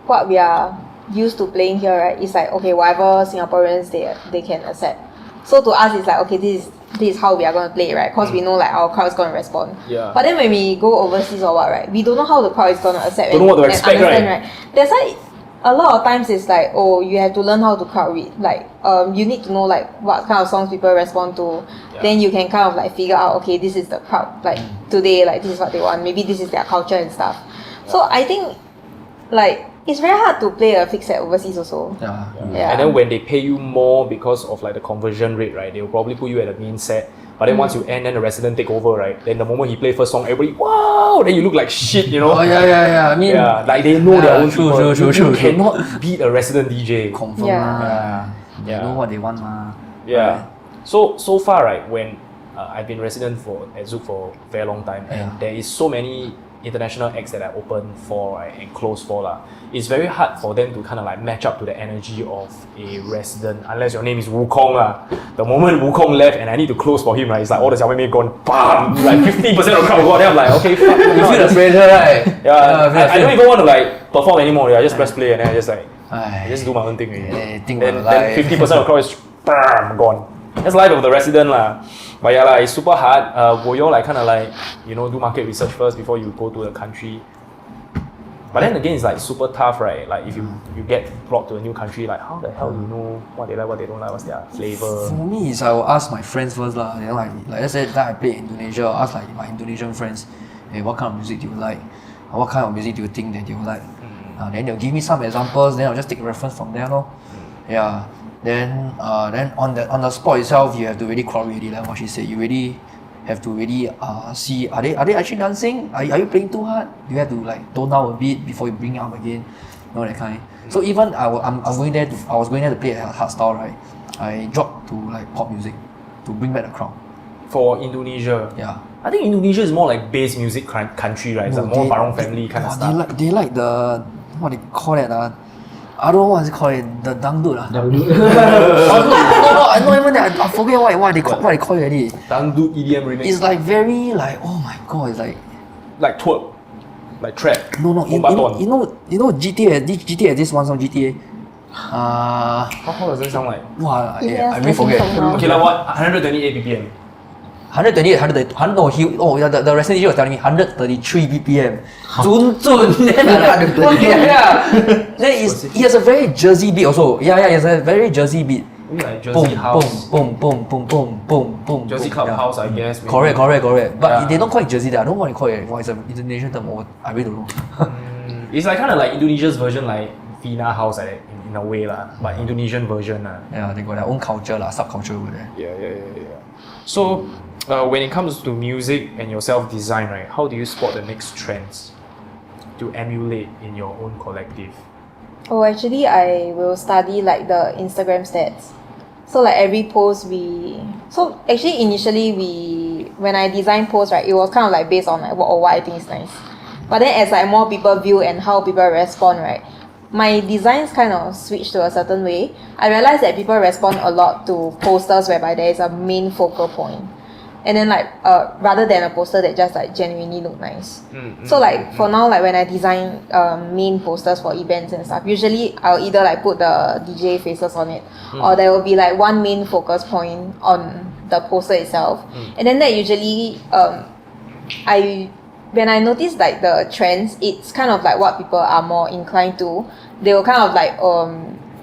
what we are used to playing here, right? It's like, okay, whatever Singaporeans they can accept. So to us it's like, okay, this is how we are going to play, right? Because we know like our crowd is going to respond. Yeah. But then when we go overseas or what, right, we don't know how the crowd is going to accept Don't know what to expect, right? That's why a lot of times it's like, oh, you have to learn how to crowd read. Like, you need to know like what kind of songs people respond to. Yeah. Then you can kind of like figure out, okay, this is the crowd. Like today, like this is what they want. Maybe this is their culture and stuff. Yeah. So I think like it's very hard to play a fixed set overseas also. Yeah. And then when they pay you more because of like the conversion rate, right, they will probably put you at the main set. But then once you end, then the resident take over, right? Then the moment he play first song, everybody, wow! Then you look like shit, you know? Oh yeah. I mean, like they know their own people. True. You cannot beat a resident DJ. Confirm. They know what they want, ma. Yeah. So far, right, when I've been resident at Zouk for a very long time, and there is so many international acts that I open for, right, and close for lah, it's very hard for them to kind of like match up to the energy of a resident, unless your name is Wukong lah. The moment Wukong left and I need to close for him, right, it's like all the Xiao Mei Mei gone, bam, like 50% of the crowd gone. Then I'm like, okay, fuck. You feel the pressure, right? Yeah, I don't even want to like perform anymore. I just press play and then I just like, I just do my own thing. Then 50% of the crowd is bam, gone. That's life of the resident lah. But yeah lah, it's super hard. Will you all like kind of like, you know, do market research first before you go to the country? But then again, it's like super tough, right? Like if you get brought to a new country, like how the hell do you know what they like, what they don't like, what's their flavor? For me, is I will ask my friends first lah. You know, like let's say that I play in Indonesia, I'll ask like my Indonesian friends, hey, what kind of music do you like? Or what kind of music do you think that you like? Then they'll give me some examples. Then I'll just take reference from there, no? Yeah. Then on the spot itself, you have to really crowd really like what she said. You really have to really see are they actually dancing? Are you playing too hard? You have to like tone down a bit before you bring it up again. You know that kind. So even I was going there to play at Hardstyle, right? I dropped to like pop music to bring back the crowd. For Indonesia, yeah. I think Indonesia is more like bass music country, right? It's like more Barong family kind of stuff. They like the what they call it I don't know what it's called, the dangdut Dangdut. no, I don't even that. I forget what they call it already. Dangdut EDM remix. It's like very like, oh my god, it's like twerk, like trap. No, you know GTA has this one song GTA. How does that sound like? Wow, Yes, I really forget. Okay, like what? 128 BPM. 128, the resident DJ was telling me 133 BPM. Then he has a very Jersey beat also. Yeah, he has a very Jersey beat. Maybe like Jersey house. Boom. Jersey club house, I guess. Maybe. Correct. But they don't call it Jersey there. I don't know what they call it. It's an Indonesian term. I really don't know. It's like kind of like Indonesia's version, like Vina house, like in a way lah. But Indonesian version lah. Yeah, they got their own culture lah, subculture over there. Yeah. So, when it comes to music and your self-design, right, how do you spot the next trends to emulate in your own collective? Oh, actually, I will study like the Instagram stats. So like every post initially when I design posts, right, it was kind of like based on like what I think is nice. But then as like more people view and how people respond, right, my designs kind of switched to a certain way. I realized that people respond a lot to posters whereby there is a main focal point. And then like rather than a poster that just like genuinely look nice. So like for now, like when I design main posters for events and stuff, usually I'll either like put the DJ faces on it, or there will be like one main focus point on the poster itself. And then that usually when I notice like the trends, it's kind of like what people are more inclined to. They will kind of like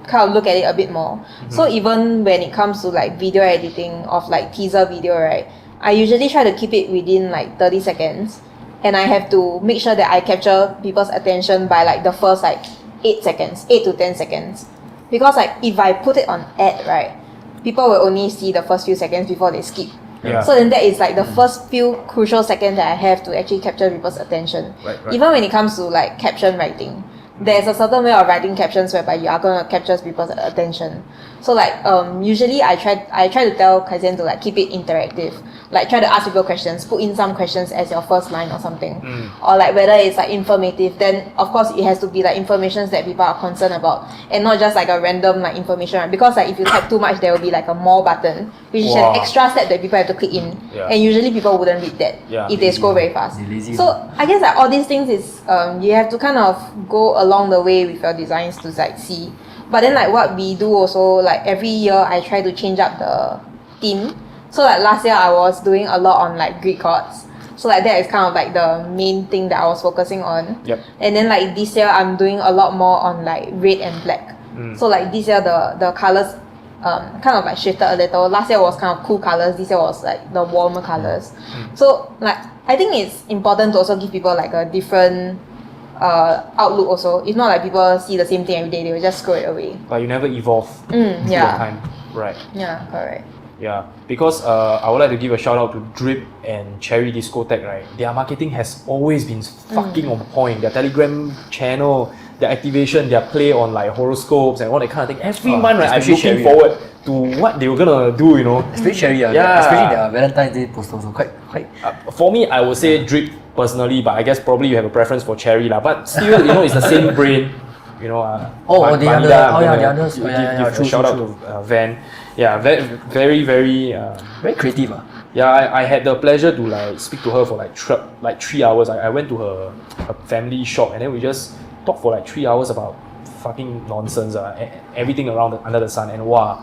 kind of look at it a bit more. So even when it comes to like video editing of like teaser video, right, I usually try to keep it within like 30 seconds, and I have to make sure that I capture people's attention by like the first like 8 to 10 seconds. Because like if I put it on ad, right, people will only see the first few seconds before they skip. Yeah. So then that is like the first few crucial seconds that I have to actually capture people's attention. Right. Even when it comes to like caption writing, there's a certain way of writing captions whereby you are going to capture people's attention. So like usually I try to tell Kaizen to like keep it interactive. Like try to ask people questions, put in some questions as your first line or something. Or like whether it's like informative, then of course it has to be like information that people are concerned about, and not just like a random like information, right? Because like if you type too much, there will be like a more button, which is an extra step that people have to click in. And usually people wouldn't read that if they scroll very fast. So I guess like all these things is you have to kind of go along the way with your designs to like see. But then like what we do also, like every year I try to change up the theme. So like last year I was doing a lot on like Greek chords. So like that is kind of like the main thing that I was focusing on. And then like this year I'm doing a lot more on like red and black. So like this year the colours kind of like shifted a little. Last year was kind of cool colours, this year was like the warmer colours. So like I think it's important to also give people like a different outlook also. It's not like people see the same thing every day, they will just scroll it away. But you never evolve through time. Right. Yeah, correct. Yeah, because I would like to give a shout out to Drip and Cherry Discotheque, right? Their marketing has always been fucking on point. Their Telegram channel, their activation, their play on like horoscopes and all that kind of thing. Every month, right, I'm looking forward to what they were gonna do, you know. Especially Cherry, especially their Valentine's Day poster also quite. For me, I would say Drip personally, but I guess probably you have a preference for Cherry lah. But still, you know, it's the same brain. You know, the other, the others. Give a shout out to Van. Yeah, very creative. Yeah, I had the pleasure to like speak to her for like 3 hours. I went to her family shop and then we just talked for like 3 hours about fucking nonsense, everything around under the sun, and wow,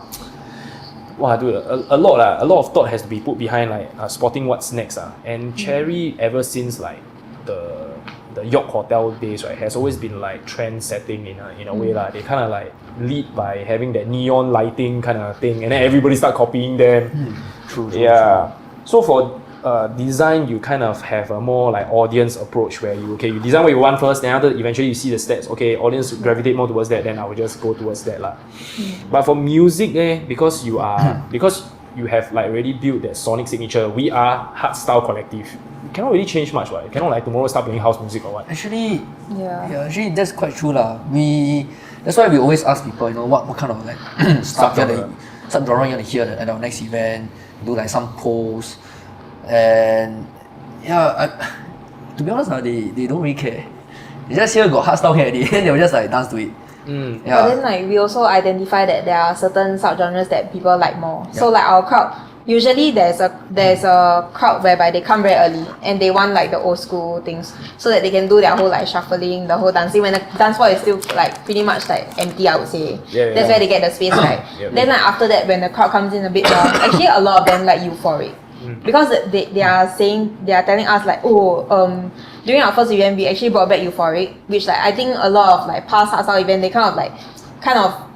dude, a lot of thought has to be put behind like spotting what's next. And Cherry, ever since like the York Hotel days, right, has always been like trend setting in a way lah. They kind of like lead by having that neon lighting kind of thing, and then everybody start copying them. True. So for design, you kind of have a more like audience approach where you design what you want first, then after eventually you see the stats. Okay, audience gravitate more towards that, then I will just go towards that lah. But for music, because you have like already built that sonic signature, we are Hardstyle collective. You cannot really change much, right? You cannot like tomorrow start playing house music or what. Actually, actually that's quite true lah. That's why we always ask people, you know, what kind of like subgenre you want to hear at our next event. Do like some polls, and to be honest, they don't really care. They just hear got hardstyle here already, and they'll just like dance to it. But then like we also identify that there are certain subgenres that people like more. So like our crowd, usually there's a crowd whereby they come very early and they want like the old school things so that they can do their whole like shuffling, the whole dancing when the dance floor is still like pretty much like empty, I would say. That's where they get the space, right? Then like after that, when the crowd comes in a bit more, actually a lot of them like euphoric. Because they are telling us like, during our first event we actually brought back euphoric, which like I think a lot of like past hardstyle event they kind of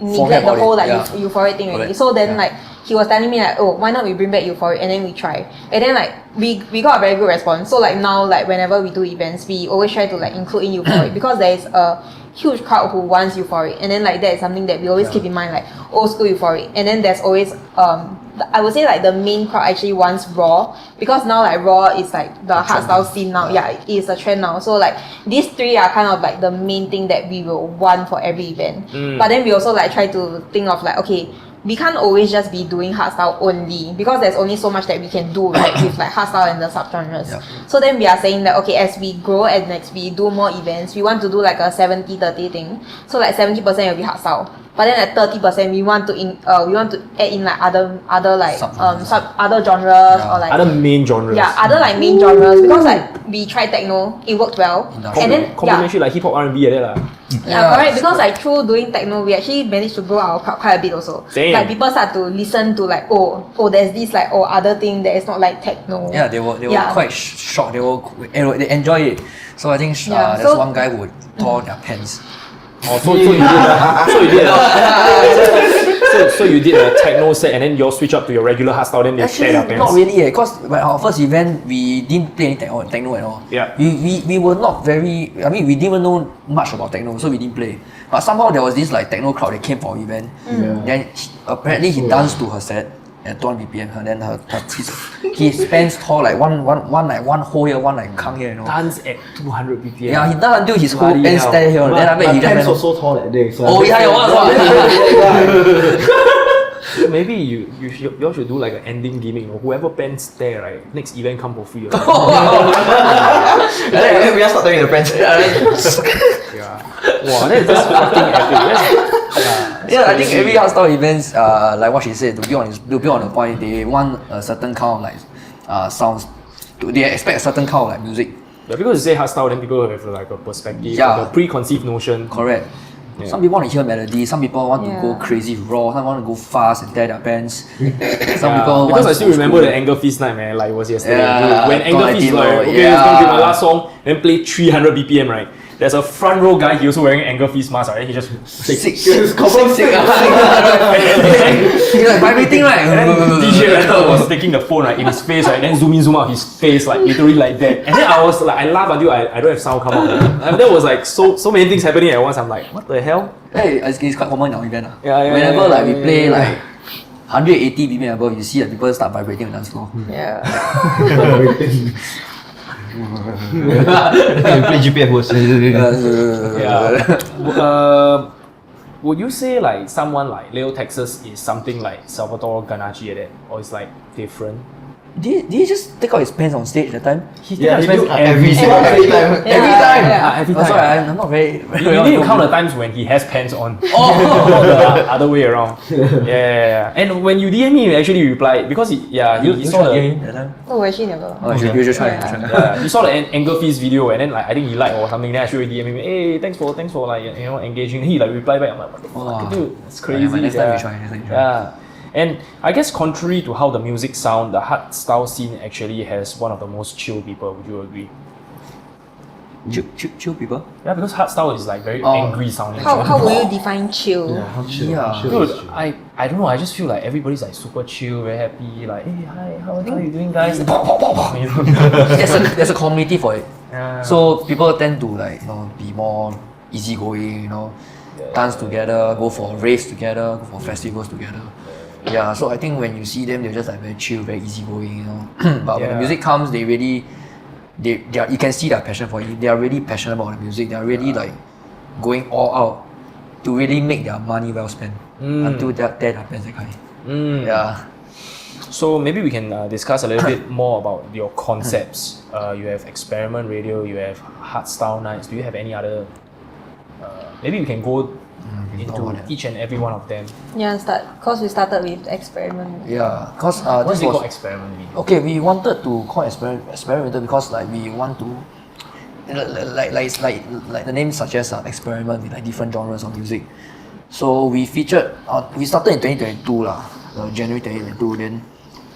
neglect the whole like euphoric thing already. So then like he was telling me like, why not we bring back euphoric, and then we try, and then like we got a very good response. So like now like whenever we do events, we always try to like include in euphoric because there is a huge crowd who wants euphoric, and then like that is something that we always keep in mind, like old school euphoric. And then there's always I would say like the main crowd actually wants raw, because now like raw is like the hardstyle scene now. It is a trend now. So like these three are kind of like the main thing that we will want for every event. But then we also like try to think of like, okay, we can't always just be doing hardstyle only, because there's only so much that we can do, right, with like hardstyle and the subgenres. So then we are saying that, okay, as we grow and next we do more events, we want to do like a 70-30 thing. So like 70% will be hardstyle, but then at 30% we want to add in like other like other genres or like other main genres. Other like main genres, because like we tried techno, it worked well, and then combination like hip hop R&B like that lah. Correct. Because like through doing techno, we actually managed to grow our crowd quite a bit also. Like people start to listen to like, there's this like other thing that is not like techno. They were quite shocked. They enjoy it. So I think there's one guy who tore their pants. So you did a techno set and then you all switch up to your regular hardstyle, then they tear their pants. Not really, because our first event we didn't play any techno at all. We were not very. I mean, we didn't even know much about techno, so we didn't play. But somehow there was this like techno crowd that came for our event. Then apparently he danced to her set at 200 BPM, and then his pants tore like one hole here, one like cung here, you know. Dance at 200 BPM. Yeah, he danced until his whole pants tear here. Then after he just pants was so tall that day. So maybe you all should do like an ending gimmick. You know? Whoever pants tear, right, next event come for free. We are start tearing the pants. Wow, that's just fucking epic. I think every hardstyle events, like what she said, to be on the point, they want a certain kind of like sounds. They expect a certain kind of like music. Yeah, because you say hardstyle, then people have like a perspective, like a preconceived notion. Correct. Some people want to hear melody, some people want to go crazy raw, some want to go fast and tear their pants. Some people because I still remember the Anger Feast night, man, like it was yesterday. When Anger Feast like, okay, it's gonna be my last song, then play 300 BPM, right? There's a front row guy, he also wearing Anger Feast mask, right? He just sick. He's like vibrating, right? And then DJ Rental was taking the phone, right, in his face, right? And then zoom in, zoom out his face, like literally like that. And then I was like, I laughed until I don't have sound come out. And there was like so many things happening at once. I'm like, what the hell? Hey, it's quite common in our event. Whenever like we play like 180 BPM above, you see that people start vibrating on the dance floor. Play GPF was. Would you say like someone like Leo Texas is something like Salvatore Ganacci at that, or it's like different? did he just take out his pants on stage that time? He takes do every single time. Every time. Every That's time. why I'm not very. You need to count the times when he has pants on. Not the other way around. Yeah. And when you DM me, you actually replied because he saw the. that time. Oh, actually never. Oh, you should try. Yeah, he saw the Anger Feast video and then like I think he liked or something. Then I should DM him, hey, thanks for like engaging. He like replied back. I'm like, what the fuck, dude? It's crazy. Next time we try. Yeah. And I guess contrary to how the music sound, the hardstyle scene actually has one of the most chill people. Would you agree? Chill people. Yeah, because hardstyle is like very angry sounding. How will you define chill? Dude, I don't know. I just feel like everybody's like super chill, very happy. Like, hey, hi, how are you doing, guys? There's a community for it. Yeah. So people tend to like be more easygoing. Dance together, go for raves together, go for festivals together. Yeah, so I think when you see them, they're just like very chill, very easygoing, But when the music comes, they really, you can see their passion for it. They are really passionate about the music. They are really like going all out to really make their money well spent until that happens. That kind. Yeah. So maybe we can discuss a little bit more about your concepts. You have experiment radio, you have hardstyle nights. Do you have any other? Maybe we can go into each and every one of them. Yeah, cause we started with experiment. Yeah, cause What's this it called was experiment video? okay. We wanted to call experimental because like we want to like the name suggests experiment with like different genres of music. So we featured we started in 2022 January 2022. Then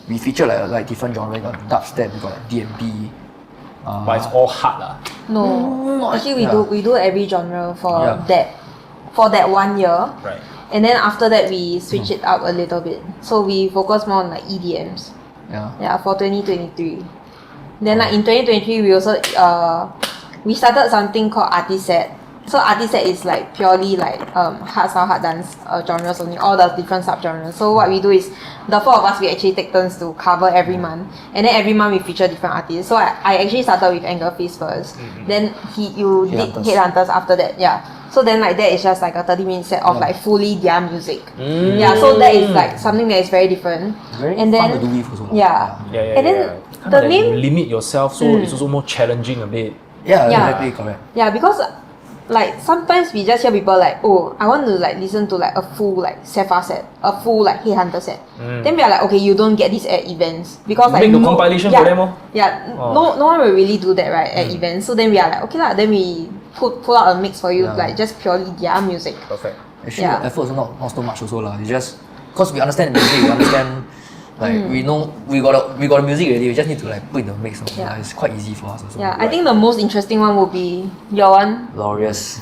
we featured like different genres. We got dubstep, we got like D&B. But it's all hard lah. No, actually we do every genre for Yeah. that 1 year. Right. And then after that we switch it up a little bit. So we focus more on like EDMs. Yeah, for 2023. Then like in 2023 we also we started something called artist set. So artist set is like purely like hardstyle, hard dance genres only, all the different subgenres. So what we do is the four of us we actually take turns to cover every month, and then every month we feature different artists. So I actually started with Anger Feast first. Then you did Headhunters after that. Yeah. So then like that is just like a 30-minute set of like fully their music. Yeah. So that is like something that is very different. Very and then fun to do with also. Yeah. And then Kinda the like name you limit yourself, so it's also more challenging a bit. Yeah, Yeah. exactly correct. Yeah, because like sometimes we just hear people like, oh, I want to like listen to like a full like Sapphire set, a full like Headhunter set. Then we are like, okay, you don't get this at events because like Make the compilation for them, no one will really do that right at events. So then we are like, okay lah, then we pull out a mix for you like just purely their music. Perfect. Actually, Yeah. the effort is not so much also lah. It's just because we understand the music, we understand like we know we got the music already. We just need to like put in the mix. Yeah. It's quite easy for us also. Yeah, I think the most interesting one would be your one. Lorius.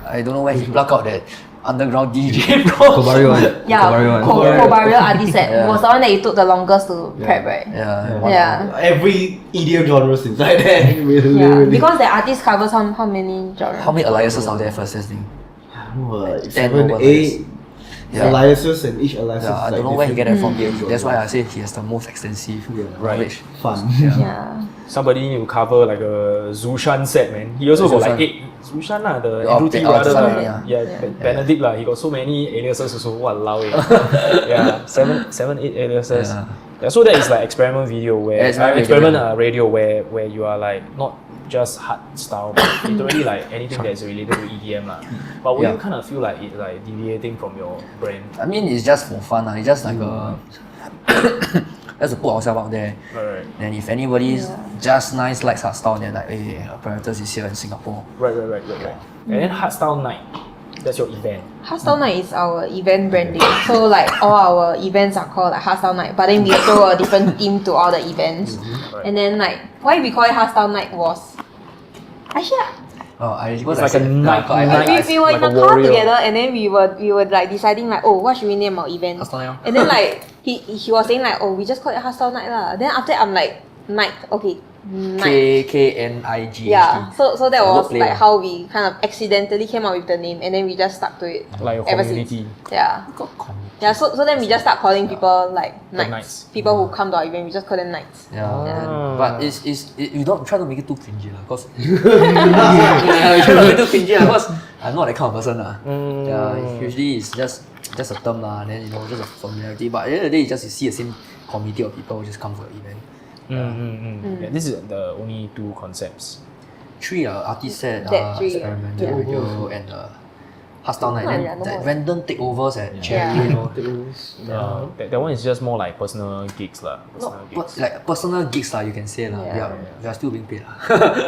I don't know where he plucked out that underground DJ from. Kobari one. Yeah, Kobari one. Kobario artist set was the one that you took the longest to prep, right? Yeah. Every EDM genre inside there. Yeah, because the artist covers how many genres? How many alliances are there first thing? 7, 8 Yeah. alliances, and each alliance. Yeah, I don't know where he get that from. That's why I say he has the most extensive knowledge. Fun. Yeah. Somebody need to cover like a Zushan set, man. He also got like 8 Zushan lah, the Andrew T brother lah. Benedict lah. He got so many aliases also. Walao eh. Yeah, 7, 8 aliases. Yeah, so that is like experiment video where experiment radio where you are like not just hard style, but literally like anything that is related to EDM lah. But would you kind of feel like it like deviating from your brand? I mean, it's just for fun. It's just like a just to put ourselves out there. Right. And if anybody's just nice likes hardstyle, then like, hey, Apparatus is here in Singapore. Right. And then hardstyle night, that's your event. Hardstyle Night is our event branding. So like all our events are called like Hardstyle Night, but then we throw a different theme to all the events. Right. And then like why we call it Hardstyle Night was actually It's like a night. we were in a car together, and then we were like deciding like, oh, what should we name our event? Hardstyle. And then like he was saying like, oh, we just call it Hardstyle Night lah. Then after that I'm like, night, okay, KAEIZ. Yeah, so that was Workplay. like how we kind of accidentally came up with the name, and then we just stuck to it. Like a ever community. since. Yeah. So then we just start calling people like Knights. knights. People who come to our event, we just call them knights. Yeah, but we don't try to make it too cringy lah, cause we try to make it too cringy lah, cause I'm not that kind of person lah. Yeah, usually it's just a term lah, then just a familiarity. But at the end of the day, it's just you see the same community of people who just come for the event. Yeah, this is the only 2 concepts. 3 artist set, That 3, experimental radio, and Hardstyle night. Then no more. random takeovers at Cherry. That one is just more like personal gigs lah. Like personal gigs lah, you can say lah. Yeah. We are still being paid lah.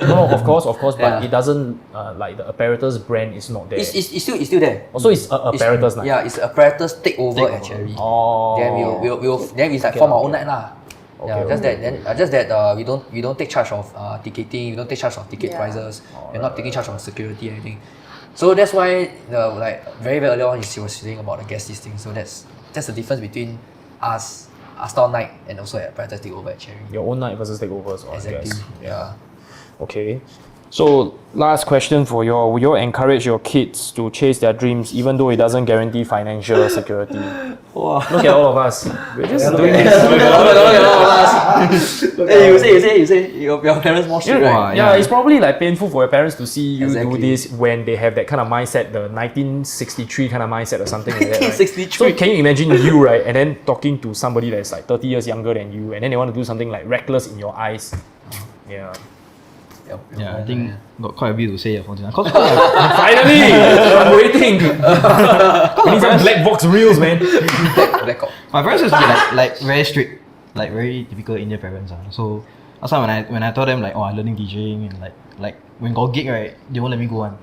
No, of course, but Yeah. it doesn't like the Apparatus brand is not there. It's still there. Also, it's Apparatus night. Yeah, it's Apparatus takeover at Cherry. Oh. Then we'll then we like form our own night lah. Just that we don't take charge of ticketing, we don't take charge of ticket prices, we're not taking charge of security or anything. So that's why very early on he was saying about the guest listing. So that's the difference between us, Hardstyle night, and also Apparatus takeover at Cherry. Your own night versus takeovers, I Exactly. guess. Yeah. Okay. So last question for you all. Will you encourage your kids to chase their dreams even though it doesn't guarantee financial security? Wow. Look at all of us. We're just doing this. Hey, you say your parents more strict, right? Yeah, it's probably like painful for your parents to see you do Exactly. this when they have that kind of mindset, the 1963 kind of mindset or something like that. Right? 1963. So can you imagine you, right, and then talking to somebody that's like 30 years younger than you, and then they want to do something like reckless in your eyes? Yeah. Yeah, I think got quite a bit to say for this. Cause Finally! I'm waiting! We need some BlckVox reels, man. Blackout. my parents used to be like very strict, like very typical Indian parents. So last time when I told them like, oh, I'm learning DJing and like when got gig, right, they won't let me go on.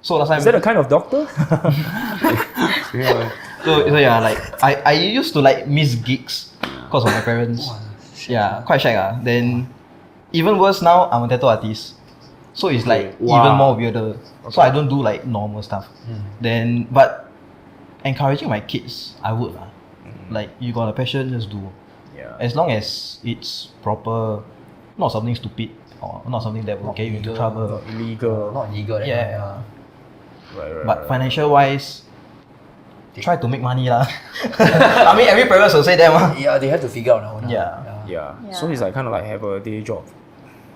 So last time Is that a kind of doctor? so yeah, like I used to like miss gigs because of my parents. Yeah, quite shy. Then even worse now, I'm a tattoo artist. So it's like even more weirder. So I don't do like normal stuff. Then but encouraging my kids, I would lah. Like you got a passion, just do. Yeah. As long as it's proper, not something stupid or not something that will get you into trouble. Illegal. Not legal. Yeah. Right. But financial wise, try to make money lah. I mean every parents will say that mah. Yeah, they have to figure out now. Yeah. So it's like kind of like have a day job.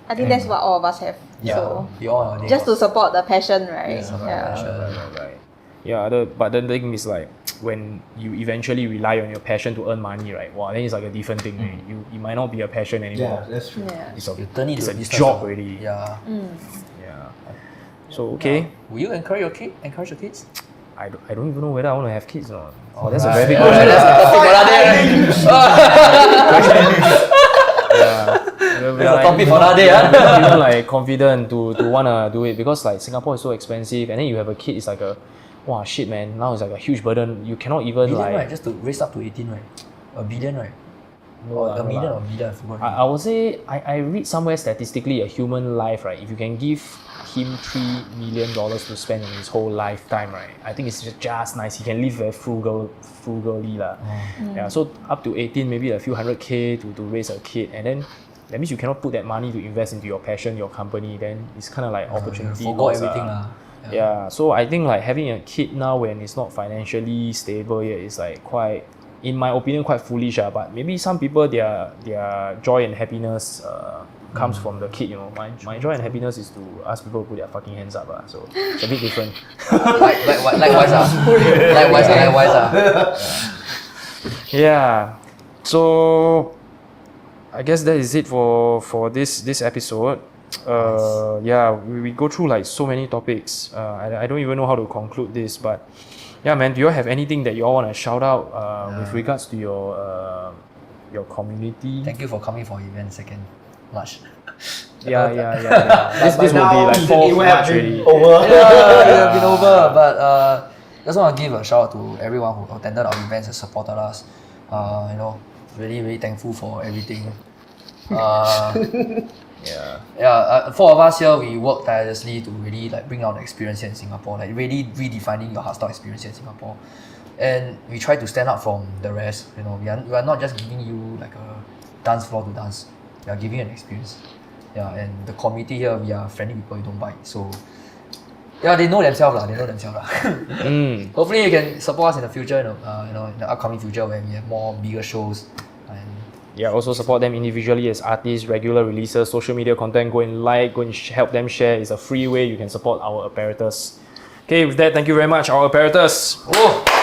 I think that's what all of us have. Yeah. So We all have just to support the passion, right? Right. Yeah, but the thing is like when you eventually rely on your passion to earn money, right? Wow, then it's like a different thing. Right? You might not be a passion anymore. that's true. Yeah. It's a, You turn it it's into a business job now. already. Yeah. Yeah. So okay. Will you encourage your kids? I don't even know whether I want to have kids or not. Oh, that's a very big question. That's a topic for another day. Even like confident to wanna do it because like Singapore is so expensive, and then you have a kid, it's like wow shit man. Now it's like a huge burden. You cannot even Billion, like right? Just to raise up to 18, right? A billion, right? No lah, A no million lah. or billion, I forgot. I would say I read somewhere statistically a human life, right? If you can give him $3 million to spend in his whole lifetime, right? I think it's just nice. He can live very frugally lah. Yeah, so up to 18, maybe a few $100K to raise a kid, and then that means you cannot put that money to invest into your passion, your company. Then it's kind of like opportunity Forgot loss, everything lah. Yeah, so I think like having a kid now when it's not financially stable yet is like quite, in my opinion, quite foolish. But maybe some people their joy and happiness comes from the kid. You know, my joy and happiness is to ask people to put their fucking hands up. So it's a bit different. Likewise. Yeah. So I guess that is it for this episode. Yeah, we go through like so many topics. I don't even know how to conclude this, but yeah, man, do you all have anything that you all want to shout out with regards to your community? Thank you for coming for event 2nd March. Yeah. This will be like 4th March already. Yeah, it have been over. But just want to give a shout out to everyone who attended our events and supported us. Really, really thankful for everything. Four of us here, we work tirelessly to really like bring out the experience here in Singapore, like really redefining your hardstyle experience here in Singapore. And we try to stand out from the rest. We are not just giving you like a dance floor to dance. We are giving you an experience. Yeah, and the community here, we are friendly people, you don't bite. So yeah, they know themselves lah. Hopefully you can support us in the future, in the upcoming future when we have more bigger shows. And yeah, also support them individually as artists, regular releases, social media content, go and help them share. It's a free way you can support our apparatus. Okay, with that, thank you very much, our apparatus. oh.